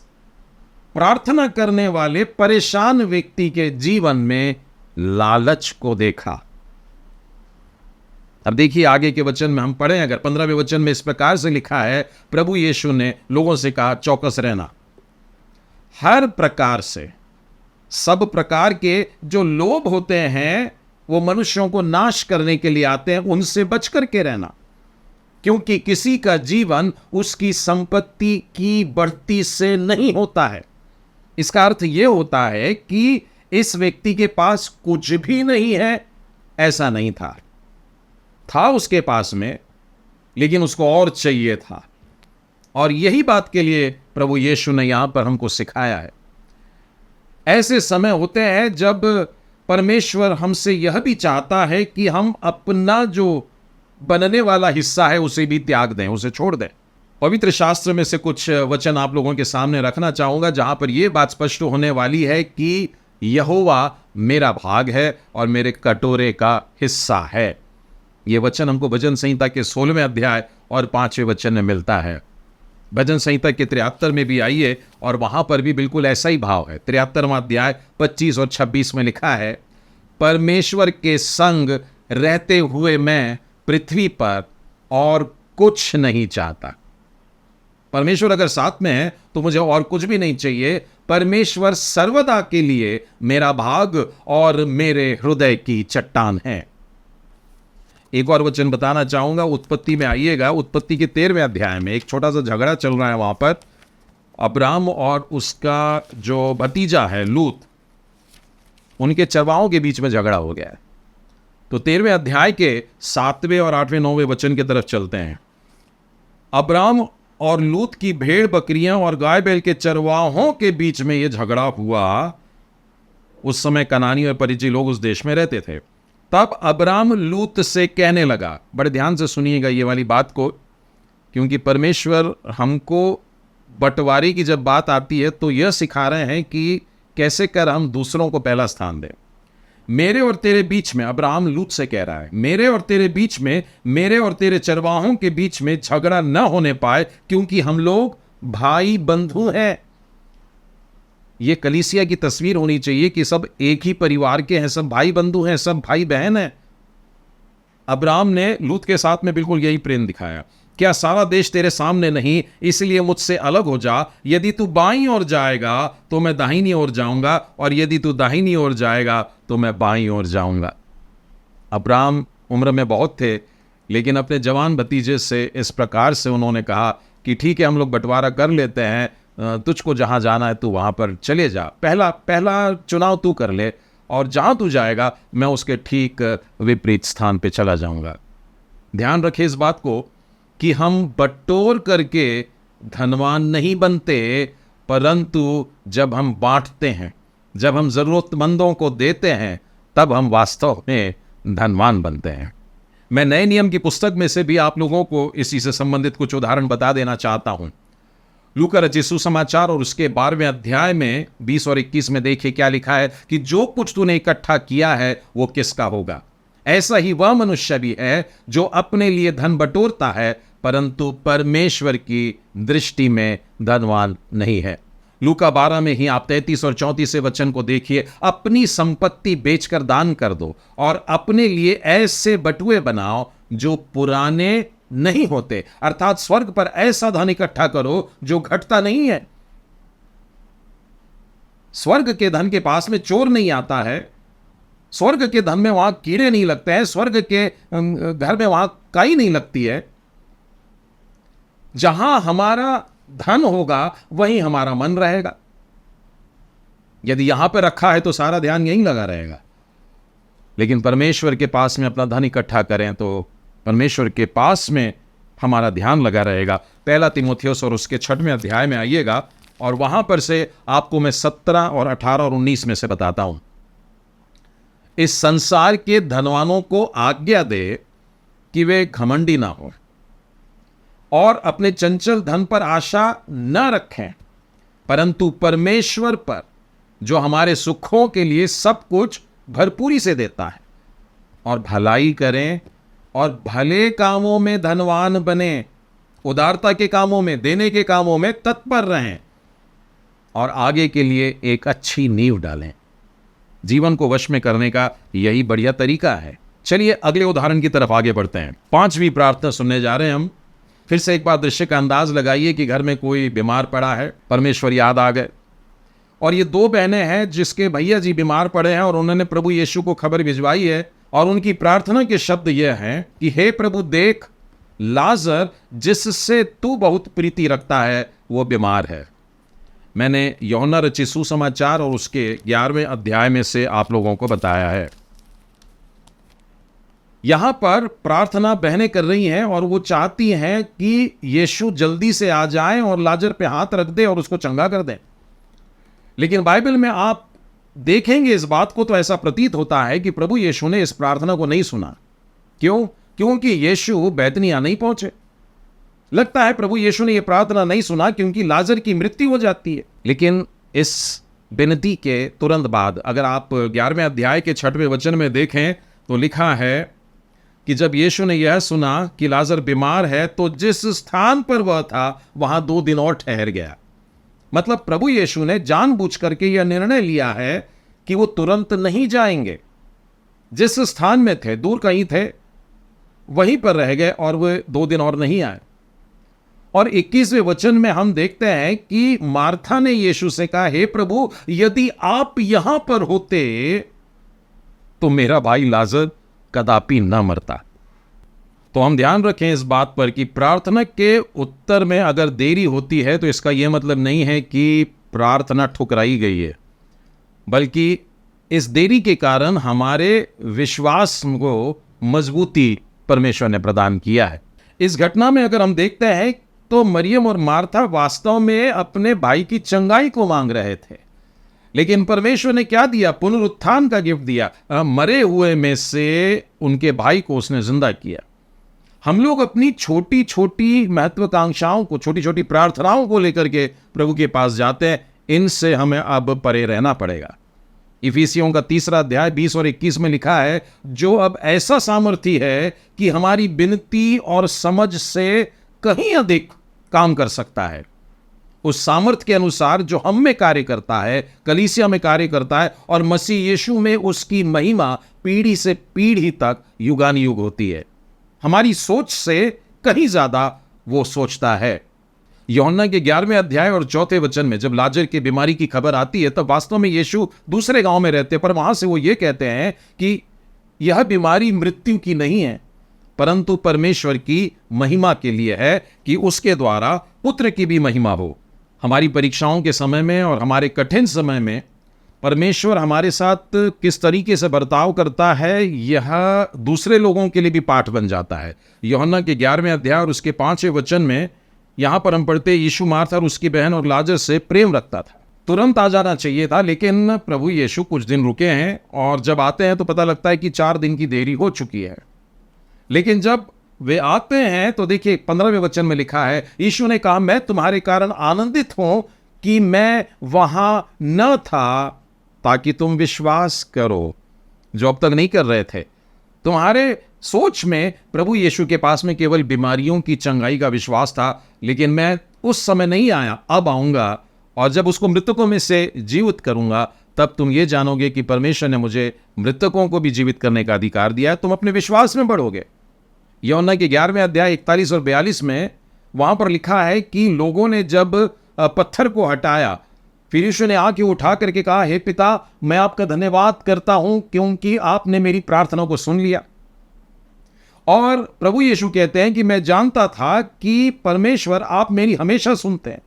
प्रार्थना करने वाले परेशान व्यक्ति के जीवन में लालच को देखा। अब देखिए आगे के वचन में हम पढ़े, अगर 15वें वचन में इस प्रकार से लिखा है, प्रभु यीशु ने लोगों से कहा, चौकस रहना, हर प्रकार से, सब प्रकार के जो लोभ होते हैं वो मनुष्यों को नाश करने के लिए आते हैं, उनसे बच करके रहना, क्योंकि किसी का जीवन उसकी संपत्ति की बढ़ती से नहीं होता है। इसका अर्थ यह होता है कि इस व्यक्ति के पास कुछ भी नहीं है, ऐसा नहीं था उसके पास में, लेकिन उसको और चाहिए था। और यही बात के लिए प्रभु यीशु ने यहां पर हमको सिखाया है। ऐसे समय होते हैं जब परमेश्वर हमसे यह भी चाहता है कि हम अपना जो बनने वाला हिस्सा है उसे भी त्याग दें, उसे छोड़ दें। पवित्र शास्त्र में से कुछ वचन आप लोगों के सामने रखना चाहूंगा, जहां पर यह बात स्पष्ट होने वाली है कि यहोवा मेरा भाग है और मेरे कटोरे का हिस्सा है। ये वचन हमको भजन संहिता के 16वें अध्याय और 5वें वचन में मिलता है। भजन संहिता के 73 में भी आइए और वहां पर भी बिल्कुल ऐसा ही भाव है। 73वां अध्याय 25 और 26 में लिखा है, परमेश्वर के संग रहते हुए मैं पृथ्वी पर और कुछ नहीं चाहता। परमेश्वर अगर साथ में है तो मुझे और कुछ भी नहीं चाहिए। परमेश्वर सर्वदा के लिए मेरा भाग और मेरे हृदय की चट्टान है। एक और वचन बताना चाहूंगा, उत्पत्ति में आइएगा। उत्पत्ति के 13वें अध्याय में एक छोटा सा झगड़ा चल रहा है। वहां पर अब्राम और उसका जो भतीजा है लूत, उनके चरवाहों के बीच में झगड़ा हो गया है। तो 13वें अध्याय के 7वें और 8वें 9वें वचन की तरफ चलते हैं। अब्राम और लूत की भेड़ बकरियां और गाय बैल के चरवाहों के बीच में यह झगड़ा हुआ। उस समय कनानी और परिज्जी लोग उस देश में रहते थे। तब अब्राम लूत से कहने लगा, बड़े ध्यान से सुनिएगा ये वाली बात को, क्योंकि परमेश्वर हमको बंटवारे की जब बात आती है तो यह सिखा रहे हैं कि कैसे कर हम दूसरों को पहला स्थान दें। मेरे और तेरे बीच में, अब्राहम लूत से कह रहा है, मेरे और तेरे बीच में, मेरे और तेरे चरवाहों के बीच में झगड़ा न होने पाए, क्योंकि हम लोग भाई बंधु हैं। ये कलीसिया की तस्वीर होनी चाहिए कि सब एक ही परिवार के हैं, सब भाई बंधु हैं, सब भाई बहन हैं। अब्राहम ने लूत के साथ में बिल्कुल यही प्रेम दिखाया। क्या सारा देश तेरे सामने नहीं, इसलिए मुझसे अलग हो जा। यदि तू बाईं ओर जाएगा तो मैं दाहिनी ओर जाऊंगा, और यदि तू दाहिनी ओर जाएगा तो मैं बाईं ओर जाऊंगा। अब्राहम उम्र में बहुत थे, लेकिन अपने जवान भतीजे से इस प्रकार से उन्होंने कहा कि ठीक है, हम लोग बंटवारा कर लेते हैं, तुझको जहां जाना है तू वहां पर चले जा, पहला चुनाव तू कर ले, और जहां तू जाएगा मैं उसके ठीक विपरीत स्थान पे चला जाऊंगा। ध्यान रखें इस बात को कि हम बटोर करके धनवान नहीं बनते, परंतु जब हम बांटते हैं, जब हम जरूरतमंदों को देते हैं, तब हम वास्तव में धनवान बनते हैं। मैं नए नियम की पुस्तक में से भी आप लोगों को इसी से संबंधित कुछ उदाहरण बता देना चाहता हूं। लूका रचित सुसमाचार और उसके 12वें अध्याय में 20 और 21 में देखिए क्या लिखा है कि जो कुछ तूने इकट्ठा किया है वो किसका होगा। ऐसा ही वह मनुष्य भी है जो अपने लिए धन बटोरता है, परंतु परमेश्वर की दृष्टि में धनवान नहीं है। लूका 12 में ही आप 33 और 34 वचन को देखिए, अपनी संपत्ति बेचकर दान कर दो और अपने लिए ऐसे बटुए बनाओ जो पुराने नहीं होते, अर्थात स्वर्ग पर ऐसा धन इकट्ठा करो जो घटता नहीं है। स्वर्ग के धन के पास में चोर नहीं आता है, स्वर्ग के धन में वहां कीड़े नहीं लगते हैं, स्वर्ग के घर में वहां काई नहीं लगती है। जहां हमारा धन होगा वहीं हमारा मन रहेगा। यदि यहां पर रखा है तो सारा ध्यान यहीं लगा रहेगा, लेकिन परमेश्वर के पास में अपना धन इकट्ठा करें तो परमेश्वर के पास में हमारा ध्यान लगा रहेगा। पहला तीमुथियुस और उसके 6वें अध्याय में आइएगा और वहां पर से आपको मैं 17 और 18 और 19 में से बताता हूं। इस संसार के धनवानों को आज्ञा दे कि वे घमंडी ना हो और अपने चंचल धन पर आशा न रखें, परंतु परमेश्वर पर जो हमारे सुखों के लिए सब कुछ भरपूरी से देता है, और भलाई करें और भले कामों में धनवान बने, उदारता के कामों में, देने के कामों में तत्पर रहें और आगे के लिए एक अच्छी नींव डालें। जीवन को वश में करने का यही बढ़िया तरीका है। चलिए अगले उदाहरण की तरफ आगे बढ़ते हैं। 5वीं प्रार्थना सुनने जा रहे हैं हम। फिर से एक बार दृश्य का अंदाज लगाइए कि घर में कोई बीमार पड़ा है, परमेश्वर याद आ गए, और ये 2 बहनें हैं जिसके भैया जी बीमार पड़े हैं और उन्होंने प्रभु यीशु को खबर भिजवाई है, और उनकी प्रार्थना के शब्द यह हैं कि हे प्रभु, देख लाजर जिससे तू बहुत प्रीति रखता है वो बीमार है। मैंने यूहन्ना रचित सुसमाचार और उसके 11वें अध्याय में से आप लोगों को बताया है। यहां पर प्रार्थना बहनें कर रही हैं और वो चाहती हैं कि यीशु जल्दी से आ जाए और लाजर पे हाथ रख दे और उसको चंगा कर दे। लेकिन बाइबल में आप देखेंगे इस बात को तो ऐसा प्रतीत होता है कि प्रभु यीशु ने इस प्रार्थना को नहीं सुना। क्यों? क्योंकि यीशु बैतनिया नहीं पहुंचे। लगता है प्रभु यीशु ने यह प्रार्थना नहीं सुना क्योंकि लाजर की मृत्यु हो जाती है। लेकिन इस विनती के तुरंत बाद, अगर आप 11वें अध्याय के 6वें वचन में देखें तो लिखा है कि जब यीशु ने यह सुना कि लाजर बीमार है तो जिस स्थान पर वह था वहां 2 दिन और ठहर गया। मतलब प्रभु यीशु ने जानबूझ करके यह निर्णय लिया है कि वो तुरंत नहीं जाएंगे। जिस स्थान में थे, दूर कहीं थे, वहीं पर रह गए और वे 2 दिन और नहीं आए। और 21वें वचन में हम देखते हैं कि मार्था ने यीशु से कहा, हे प्रभु, यदि आप यहां पर होते तो मेरा भाई लाजर कदापि न मरता। तो हम ध्यान रखें इस बात पर कि प्रार्थना के उत्तर में अगर देरी होती है तो इसका यह मतलब नहीं है कि प्रार्थना ठुकराई गई है, बल्कि इस देरी के कारण हमारे विश्वास को मजबूती परमेश्वर ने प्रदान किया है। इस घटना में अगर हम देखते हैं तो मरियम और मार्था वास्तव में अपने भाई की चंगाई को मांग रहे थे, लेकिन परमेश्वर ने क्या दिया? पुनरुत्थान का गिफ्ट दिया। मरे हुए में से उनके भाई को उसने जिंदा किया। हम लोग अपनी छोटी छोटी महत्वाकांक्षाओं को, छोटी छोटी प्रार्थनाओं को लेकर के प्रभु के पास जाते हैं। इनसे हमें अब परे रहना पड़ेगा। इफिसियों का 3 अध्याय 20 और 21 में लिखा है, जो अब ऐसा सामर्थी है कि हमारी विनती और समझ से कहीं अधिक काम कर सकता है। उस सामर्थ के अनुसार जो हम में कार्य करता है, कलीसिया में कार्य करता है, और मसीह यीशु में उसकी महिमा पीढ़ी से पीढ़ी तक युगानुयुग होती है। हमारी सोच से कहीं ज्यादा वो सोचता है। यूहन्ना के 11वें अध्याय और 4वें वचन में जब लाजर की बीमारी की खबर आती है तब वास्तव में यीशु दूसरे गांव में रहते, पर वहां से वो ये कहते हैं कि यह बीमारी मृत्यु की नहीं है, परंतु परमेश्वर की महिमा के लिए है कि उसके द्वारा पुत्र की भी महिमा हो। हमारी परीक्षाओं के समय में और हमारे कठिन समय में परमेश्वर हमारे साथ किस तरीके से बर्ताव करता है, यह दूसरे लोगों के लिए भी पाठ बन जाता है। यूहन्ना के 11वें अध्याय और उसके 5वें वचन में यहां पर हम पढ़ते, यीशु मार्था और उसकी बहन और लाजर से प्रेम रखता था। तुरंत आ जाना चाहिए था, लेकिन प्रभु यीशु कुछ दिन रुके हैं, और जब आते हैं तो पता लगता है कि 4 दिन की देरी हो चुकी है। लेकिन जब वे आते हैं तो देखिए 15वें वचन में लिखा है, यीशु ने कहा, मैं तुम्हारे कारण आनंदित हूं कि मैं वहां न था, ताकि तुम विश्वास करो, जो अब तक नहीं कर रहे थे। तुम्हारे सोच में प्रभु यीशु के पास में केवल बीमारियों की चंगाई का विश्वास था, लेकिन मैं उस समय नहीं आया, अब आऊंगा, और जब उसको मृतकों में से जीवित करूंगा, तब तुम ये जानोगे कि परमेश्वर ने मुझे मृतकों को भी जीवित करने का अधिकार दिया है। तुम अपने विश्वास में बढ़ोगे। यूहन्ना के 11वें अध्याय 41 और 42 में वहां पर लिखा है कि लोगों ने जब पत्थर को हटाया, फिर यीशु ने आके उठा करके कहा, हे पिता, मैं आपका धन्यवाद करता हूं क्योंकि आपने मेरी प्रार्थना को सुन लिया। और प्रभु यीशु कहते हैं कि मैं जानता था कि परमेश्वर आप मेरी हमेशा सुनते हैं,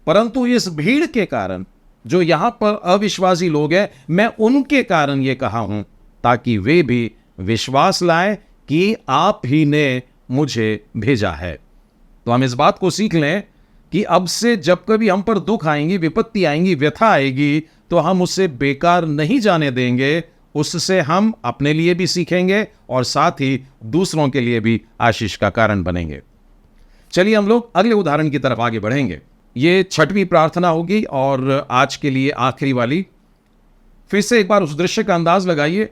परंतु इस भीड़ के कारण, जो यहां पर अविश्वासी लोग हैं, मैं उनके कारण ये कहा हूं, ताकि वे भी विश्वास लाएं कि आप ही ने मुझे भेजा है। तो हम इस बात को सीख लें कि अब से जब कभी हम पर दुख आएंगी, विपत्ति आएंगी, व्यथा आएगी, तो हम उसे बेकार नहीं जाने देंगे। उससे हम अपने लिए भी सीखेंगे और साथ ही दूसरों के लिए भी आशीष का कारण बनेंगे। चलिए हम लोग अगले उदाहरण की तरफ आगे बढ़ेंगे। ये 6वीं प्रार्थना होगी और आज के लिए आखिरी वाली। फिर से एक बार उस दृश्य का अंदाज लगाइए।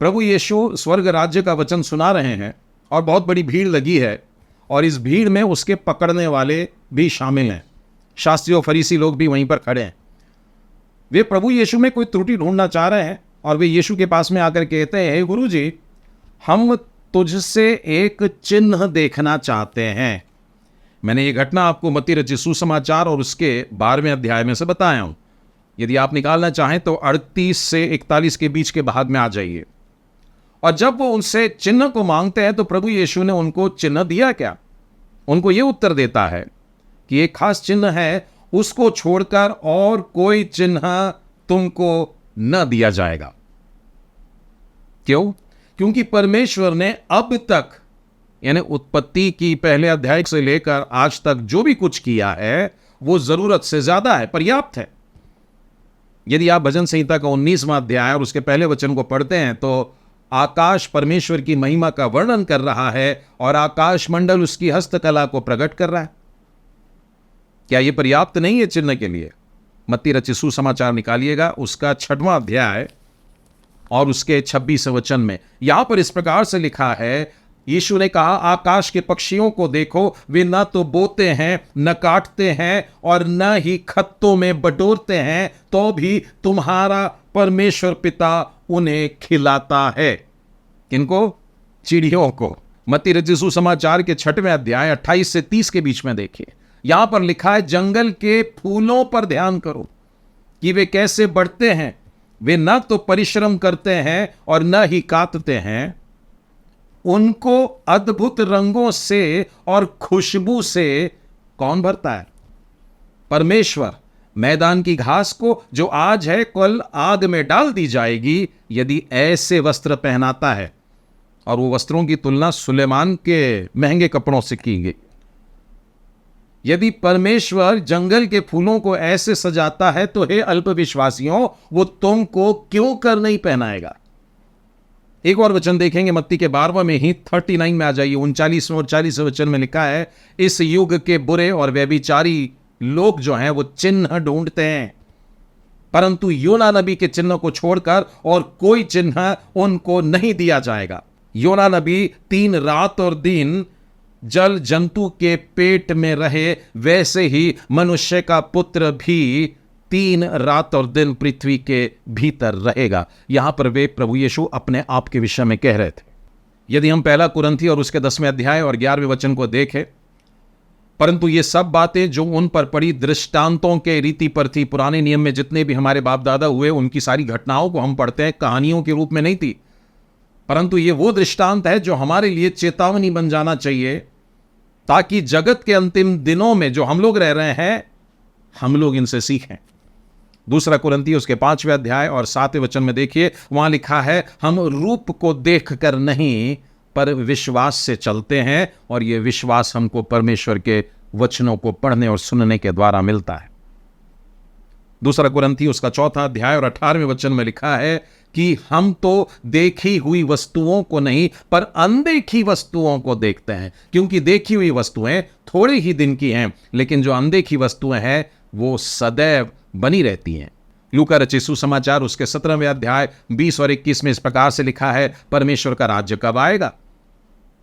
प्रभु यीशु स्वर्ग राज्य का वचन सुना रहे हैं और बहुत बड़ी भीड़ लगी है, और इस भीड़ में उसके पकड़ने वाले भी शामिल हैं। शास्त्री और फरीसी लोग भी वहीं पर खड़े हैं। वे प्रभु यीशु में कोई त्रुटि ढूंढना चाह रहे हैं और वे यीशु के पास में आकर कहते हैं, हे गुरु जी, हम तुझसे एक चिन्ह देखना चाहते हैं। मैंने ये घटना आपको मत्ती रचित सुसमाचार और उसके 12वें अध्याय में से बताया हूं। यदि आप निकालना चाहें तो 38 से 41 के बीच के भाग में आ जाइए। और जब वो उनसे चिन्ह को मांगते हैं तो प्रभु यीशु ने उनको चिन्ह दिया क्या? उनको ये उत्तर देता है कि एक खास चिन्ह है, उसको छोड़कर और कोई चिन्ह तुमको न दिया जाएगा। क्यों? क्योंकि परमेश्वर ने अब तक, यानी उत्पत्ति की पहले अध्याय से लेकर आज तक जो भी कुछ किया है वो जरूरत से ज्यादा है, पर्याप्त है। यदि आप भजन संहिता का 19वां अध्याय और उसके पहले वचन को पढ़ते हैं तो आकाश परमेश्वर की महिमा का वर्णन कर रहा है और आकाश मंडल उसकी हस्तकला को प्रकट कर रहा है। क्या यह पर्याप्त नहीं है चिन्ह के लिए? मत्ती रचित सुसमाचार निकालिएगा, उसका 6वां अध्याय और उसके 26 वचन में यहां पर इस प्रकार से लिखा है, यीशु ने कहा, आकाश के पक्षियों को देखो, वे न तो बोते हैं, न काटते हैं और न ही खत्तों में बटोरते हैं, तो भी तुम्हारा परमेश्वर पिता उन्हें खिलाता है। किनको? चिड़ियों को। मत्ती रचित सुसमाचार के 6वें अध्याय 28 से 30 के बीच में देखिए, यहां पर लिखा है, जंगल के फूलों पर ध्यान करो कि वे कैसे बढ़ते हैं, वे न तो परिश्रम करते हैं और न ही काटते हैं, उनको अद्भुत रंगों से और खुशबू से कौन भरता है? परमेश्वर। मैदान की घास को जो आज है कल आग में डाल दी जाएगी, यदि ऐसे वस्त्र पहनाता है। और वो वस्त्रों की तुलना सुलेमान के महंगे कपड़ों से की गई। यदि परमेश्वर जंगल के फूलों को ऐसे सजाता है, तो हे अल्पविश्वासियों, वो तुमको क्यों कर नहीं पहनाएगा? एक और वचन देखेंगे मत्ती के 12वें में ही, 39 में आ जाइए, 39वें और 40वें वचन में लिखा है, इस युग के बुरे और व्यभिचारी लोग जो हैं वो चिन्ह ढूंढते हैं, परंतु योना नबी के चिन्ह को छोड़कर और कोई चिन्ह उनको नहीं दिया जाएगा। योना नबी 3 रात और दिन जल जंतु के पेट में रहे, वैसे ही मनुष्य का पुत्र भी 3 रात और दिन पृथ्वी के भीतर रहेगा। यहां पर वे प्रभु यीशु अपने आप के विषय में कह रहे थे। यदि हम 1 कुरिन्थी और उसके 10वें अध्याय और 11वें वचन को देखें, परंतु ये सब बातें जो उन पर पड़ी दृष्टांतों के रीति पर थी। पुराने नियम में जितने भी हमारे बाप दादा हुए, उनकी सारी घटनाओं को हम पढ़ते हैं, कहानियों के रूप में नहीं थी, परंतु ये वो दृष्टांत है जो हमारे लिए चेतावनी बन जाना चाहिए, ताकि जगत के अंतिम दिनों में जो हम लोग रह रहे हैं, हम लोग इनसे सीखें। 2 कुरिन्थी उसके 5वें अध्याय और 7वें वचन में देखिए, वहां लिखा है, हम रूप को देखकर नहीं पर विश्वास से चलते हैं, और यह विश्वास हमको परमेश्वर के वचनों को पढ़ने और सुनने के द्वारा मिलता है। 2 कुरिन्थी उसका 4वां अध्याय और 18वें वचन में लिखा है कि हम तो देखी हुई वस्तुओं को नहीं पर अनदेखी वस्तुओं को देखते हैं, क्योंकि देखी हुई वस्तुएं थोड़े ही दिन की हैं, लेकिन जो अनदेखी वस्तुएं हैं वो सदैव बनी रहती हैं। लूका रचित सुसमाचार उसके 17वें अध्याय 20 और 21 में इस प्रकार से लिखा है, परमेश्वर का राज्य कब आएगा?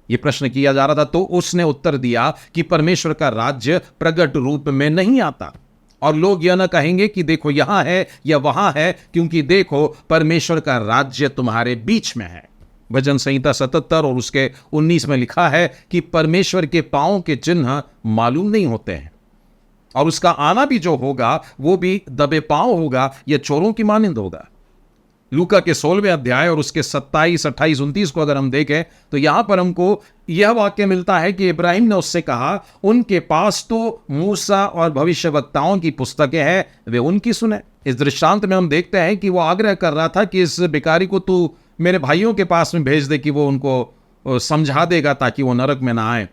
यह प्रश्न किया जा रहा था, तो उसने उत्तर दिया कि परमेश्वर का राज्य प्रकट रूप में नहीं आता, और लोग यह न कहेंगे कि देखो यहां है या वहां है, क्योंकि देखो परमेश्वर का राज्य तुम्हारे बीच में है। भजन संहिता 77 और उसके 19 में लिखा है कि परमेश्वर के पांवों के चिन्ह मालूम नहीं होते हैं, और उसका आना भी जो होगा वो भी दबे पांव होगा या चोरों की मानिंद होगा। लूका के 16वें अध्याय और उसके 27, 28, 29 को अगर हम देखें, तो यहां पर हमको यह वाक्य मिलता है कि इब्राहिम ने उससे कहा, उनके पास तो मूसा और भविष्यवक्ताओं की पुस्तकें हैं, वे उनकी सुने। इस दृष्टांत में हम देखते हैं कि वो आग्रह कर रहा था कि इस भिखारी को तू मेरे भाइयों के पास में भेज दे कि वो उनको समझा देगा ताकि वो नरक में ना आए।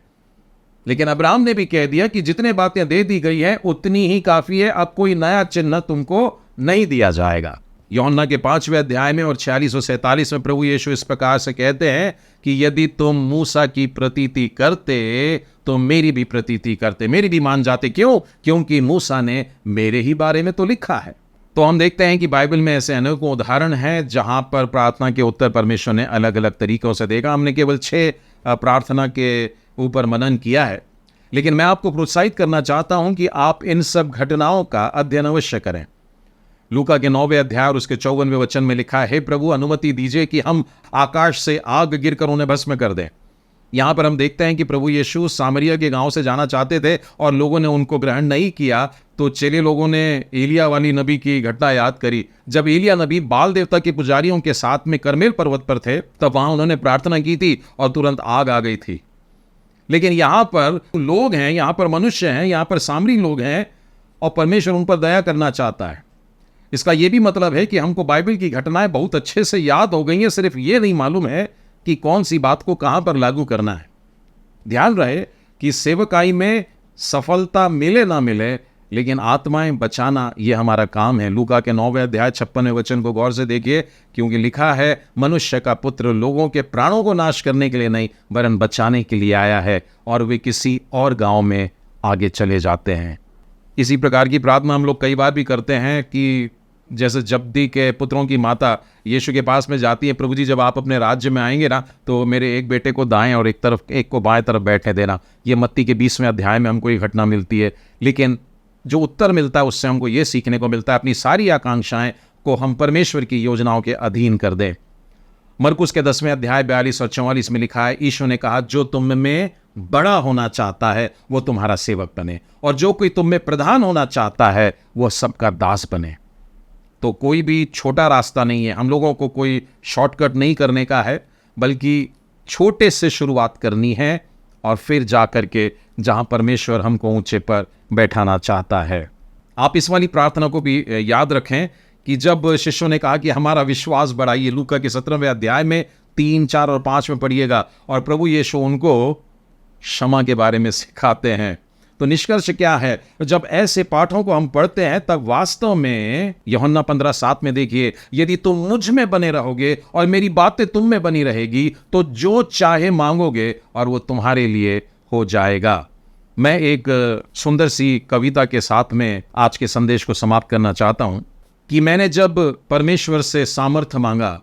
लेकिन अब्राहम ने भी कह दिया कि जितने बातें दे दी गई है उतनी ही काफी है, अब कोई नया चिन्ह तुमको नहीं दिया जाएगा। यूहन्ना के 5वें अध्याय में और 46 और 47 में प्रभु यीशु इस प्रकार से कहते हैं कि यदि तुम मूसा की प्रतीति करते तो मेरी भी प्रतीति करते, मेरी भी मान जाते। क्यों? क्योंकि मूसा ने मेरे ही बारे में तो लिखा है। तो हम देखते हैं कि बाइबल में ऐसे अनेकों उदाहरण हैं जहां पर प्रार्थना के उत्तर परमेश्वर ने अलग अलग तरीकों से देखा। हमने केवल 6 प्रार्थना के ऊपर मनन किया है, लेकिन मैं आपको प्रोत्साहित करना चाहता हूं कि आप इन सब घटनाओं का अध्ययन अवश्य करें। लूका के 9वें अध्याय और उसके 54वें वचन में लिखा है, हे प्रभु अनुमति दीजिए कि हम आकाश से आग गिरकर उन्हें भस्म कर दें। यहां पर हम देखते हैं कि प्रभु यीशु सामरिया के गांव से जाना चाहते थे और लोगों ने उनको ग्रहण नहीं किया, तो चेले लोगों ने एलिया वाली नबी की घटना याद करी। जब एलिया नबी बाल देवता के पुजारियों के साथ में करमेल पर्वत पर थे, तब वहां उन्होंने प्रार्थना की थी और तुरंत आग आ गई थी। लेकिन यहां पर लोग हैं, यहां पर मनुष्य हैं, यहां पर सामरी लोग हैं और परमेश्वर उन पर दया करना चाहता है। इसका यह भी मतलब है कि हमको बाइबल की घटनाएं बहुत अच्छे से याद हो गई हैं, सिर्फ ये नहीं मालूम है कि कौन सी बात को कहां पर लागू करना है। ध्यान रहे कि सेवकाई में सफलता मिले ना मिले, लेकिन आत्माएं बचाना यह हमारा काम है। लूका के 9वें अध्याय 56वें वचन को गौर से देखिए, क्योंकि लिखा है, मनुष्य का पुत्र लोगों के प्राणों को नाश करने के लिए नहीं वरन बचाने के लिए आया है। और वे किसी और गांव में आगे चले जाते हैं। इसी प्रकार की प्रार्थना हम लोग कई बार भी करते हैं कि जैसे जब्दी के पुत्रों की माता यीशु के पास में जाती है, प्रभु जी जब आप अपने राज्य में आएंगे ना तो मेरे एक बेटे को दाएं और एक को बाएं तरफ बैठने देना। ये मत्ती के 20वें अध्याय में हमको ये घटना मिलती है। लेकिन जो उत्तर मिलता है उससे हमको ये सीखने को मिलता है अपनी सारी आकांक्षाएं को हम परमेश्वर की योजनाओं के अधीन कर दें। मरकुस के 10वें अध्याय 42 और 44 में लिखा है, यीशु ने कहा, जो तुम में बड़ा होना चाहता है वो तुम्हारा सेवक बने, और जो कोई तुम में प्रधान होना चाहता है वो सबका दास बने। तो कोई भी छोटा रास्ता नहीं है, हम लोगों को कोई शॉर्टकट नहीं करने का है, बल्कि छोटे से शुरुआत करनी है और फिर जा करके जहां परमेश्वर हमको ऊंचे पर बैठाना चाहता है। आप इस वाली प्रार्थना को भी याद रखें कि जब शिष्यों ने कहा कि हमारा विश्वास बढ़ाइए, लूका के 17वें अध्याय में 3, 4 और 5 में पढ़िएगा, और प्रभु यीशु उनको क्षमा के बारे में सिखाते हैं। तो निष्कर्ष क्या है, जब ऐसे पाठों को हम पढ़ते हैं तब वास्तव में यूहन्ना 15:7 में देखिए, यदि तुम मुझ में बने रहोगे और मेरी बातें तुम में बनी रहेगी तो जो चाहे मांगोगे और वो तुम्हारे लिए हो जाएगा। मैं एक सुंदर सी कविता के साथ में आज के संदेश को समाप्त करना चाहता हूं कि मैंने जब परमेश्वर से सामर्थ्य मांगा,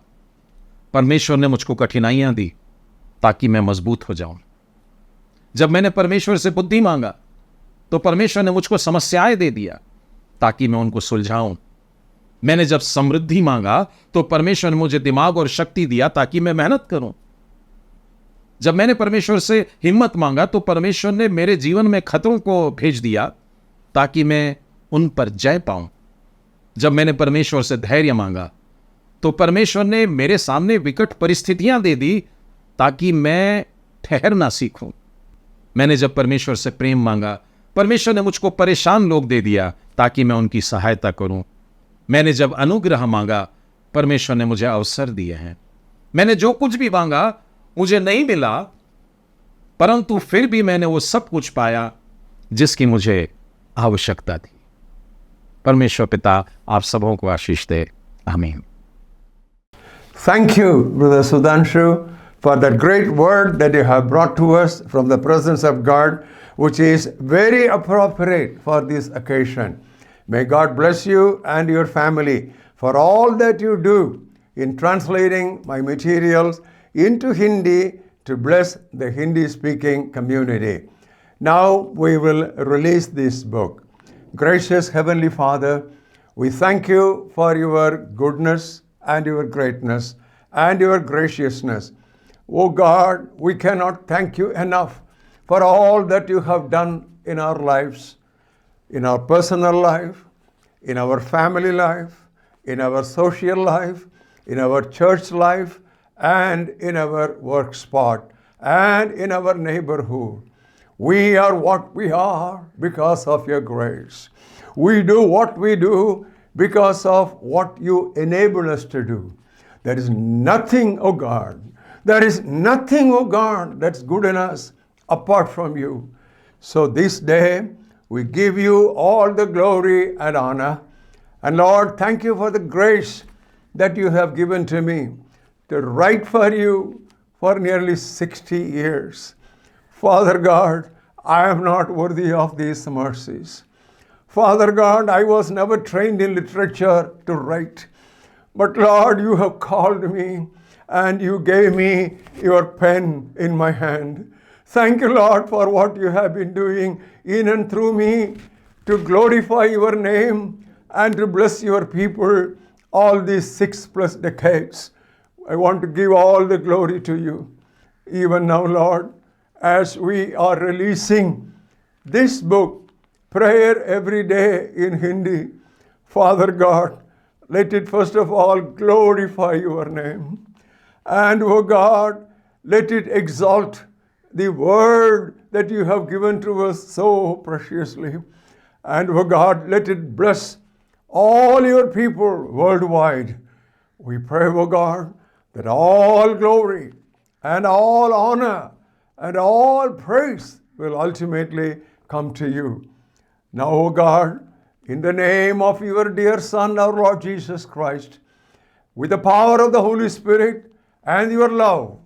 परमेश्वर ने मुझको कठिनाइयां दी ताकि मैं मजबूत हो जाऊं। जब मैंने परमेश्वर से बुद्धि मांगा तो परमेश्वर ने मुझको समस्याएं दे दिया ताकि मैं उनको सुलझाऊं। मैंने जब समृद्धि मांगा तो परमेश्वर ने मुझे दिमाग और शक्ति दिया ताकि मैं मेहनत करूं। जब मैंने परमेश्वर से हिम्मत मांगा तो परमेश्वर ने मेरे जीवन में खतरों को भेज दिया ताकि मैं उन पर जय पाऊं। जब मैंने परमेश्वर से धैर्य मांगा तो परमेश्वर ने मेरे सामने विकट परिस्थितियां दे दी ताकि मैं ठहरना सीखूं। मैंने जब परमेश्वर से प्रेम मांगा, परमेश्वर ने मुझको परेशान लोग दे दिया ताकि मैं उनकी सहायता करूं। मैंने जब अनुग्रह मांगा, परमेश्वर ने मुझे अवसर दिए हैं। मैंने जो कुछ भी मांगा मुझे नहीं मिला, परंतु फिर भी मैंने वो सब कुछ पाया जिसकी मुझे आवश्यकता थी। परमेश्वर पिता आप सबों को आशीष दे। आमीन। Thank you, Brother Sudhanshu, for that great word that you have brought to us from the presence of God, which is very appropriate for this occasion. May God bless you and your family for all that you do in translating my materials into Hindi to bless the Hindi-speaking community. Now we will release this book. Gracious Heavenly Father, we thank you for your goodness and your greatness and your graciousness. Oh God, we cannot thank you enough for all that you have done in our lives, in our personal life, in our family life, in our social life, in our church life, and in our work spot, and in our neighborhood. We are what we are because of your grace. We do what we do because of what you enable us to do. There is nothing, oh God, there is nothing, oh God, that's good in us apart from you. So this day, we give you all the glory and honor. And Lord, thank you for the grace that you have given to me to write for you for nearly 60 years. Father God, I am not worthy of these mercies. Father God, I was never trained in literature to write. But Lord, you have called me and you gave me your pen in my hand. Thank you, Lord, for what you have been doing in and through me to glorify your name and to bless your people all these 6+ decades. I want to give all the glory to you. Even now, Lord, as we are releasing this book, Prayer Every Day in Hindi, Father God, let it first of all glorify your name. And, oh God, let it exalt the word that you have given to us so preciously. And, oh God, let it bless all your people worldwide. We pray, oh God, that all glory and all honor and all praise will ultimately come to you. Now, O God, in the name of your dear Son, our Lord Jesus Christ, with the power of the Holy Spirit and your love,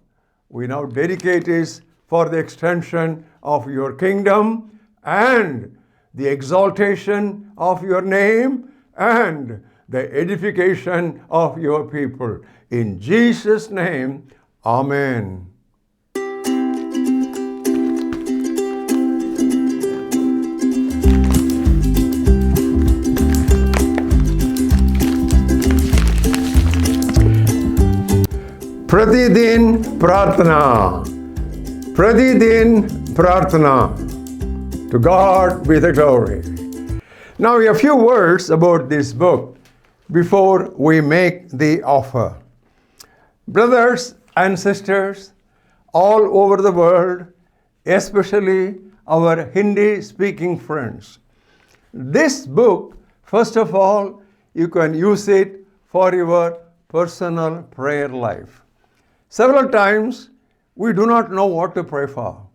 we now dedicate this for the extension of your kingdom and the exaltation of your name and the edification of your people. In Jesus' name, Amen. Pratidin Prarthana. Pratidin Prarthana. To God be the glory. Now, a few words about this book before we make the offer. Brothers and sisters all over the world, especially our Hindi-speaking friends, this book, first of all, you can use it for your personal prayer life. Several times, we do not know what to pray for.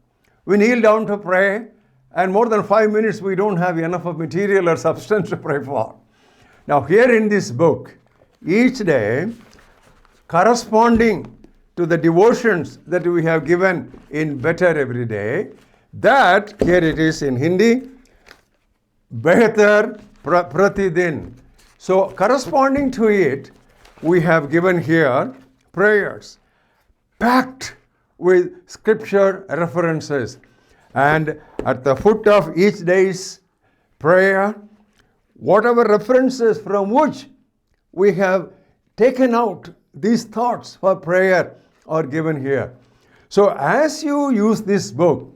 We kneel down to pray, and more than 5 minutes, we don't have enough of material or substance to pray for. Now, here in this book, each day, corresponding to the devotions that we have given in Better Every Day, that, here it is in Hindi, Behtar Pratidin. So, corresponding to it, we have given here prayers packed with scripture references. And at the foot of each day's prayer, whatever references from which we have taken out these thoughts for prayer are given here. So as you use this book,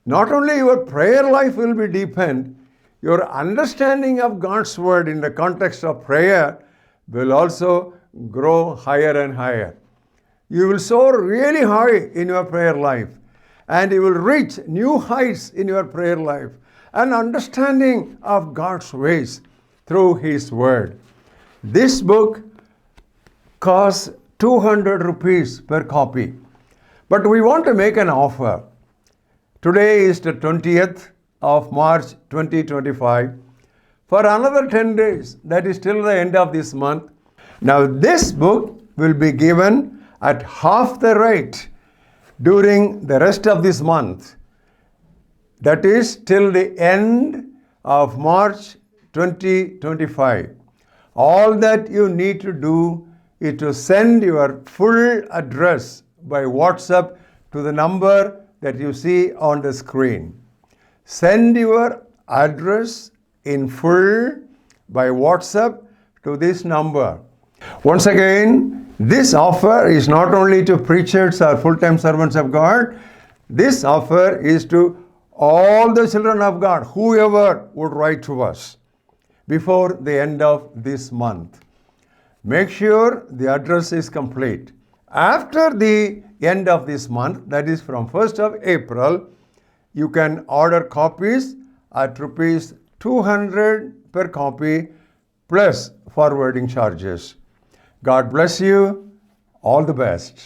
not only your prayer life will be deepened, your understanding of God's word in the context of prayer will also grow higher and higher. You will soar really high in your prayer life, and you will reach new heights in your prayer life, an understanding of God's ways through His Word. This book costs 200 rupees per copy, but we want to make an offer. Today is the 20th of March 2025. For another 10 days, that is till the end of this month. Now this book will be given at half the rate during the rest of this month. That is till the end of March 2025. All that you need to do is to send your full address by WhatsApp to the number that you see on the screen. Send your address in full by WhatsApp to this number. Once again, this offer is not only to preachers or full-time servants of God. This offer is to all the children of God, whoever would write to us before the end of this month. Make sure the address is complete. After the end of this month, that is from 1st of April, you can order copies at rupees 200 per copy plus forwarding charges. God bless you. All the best.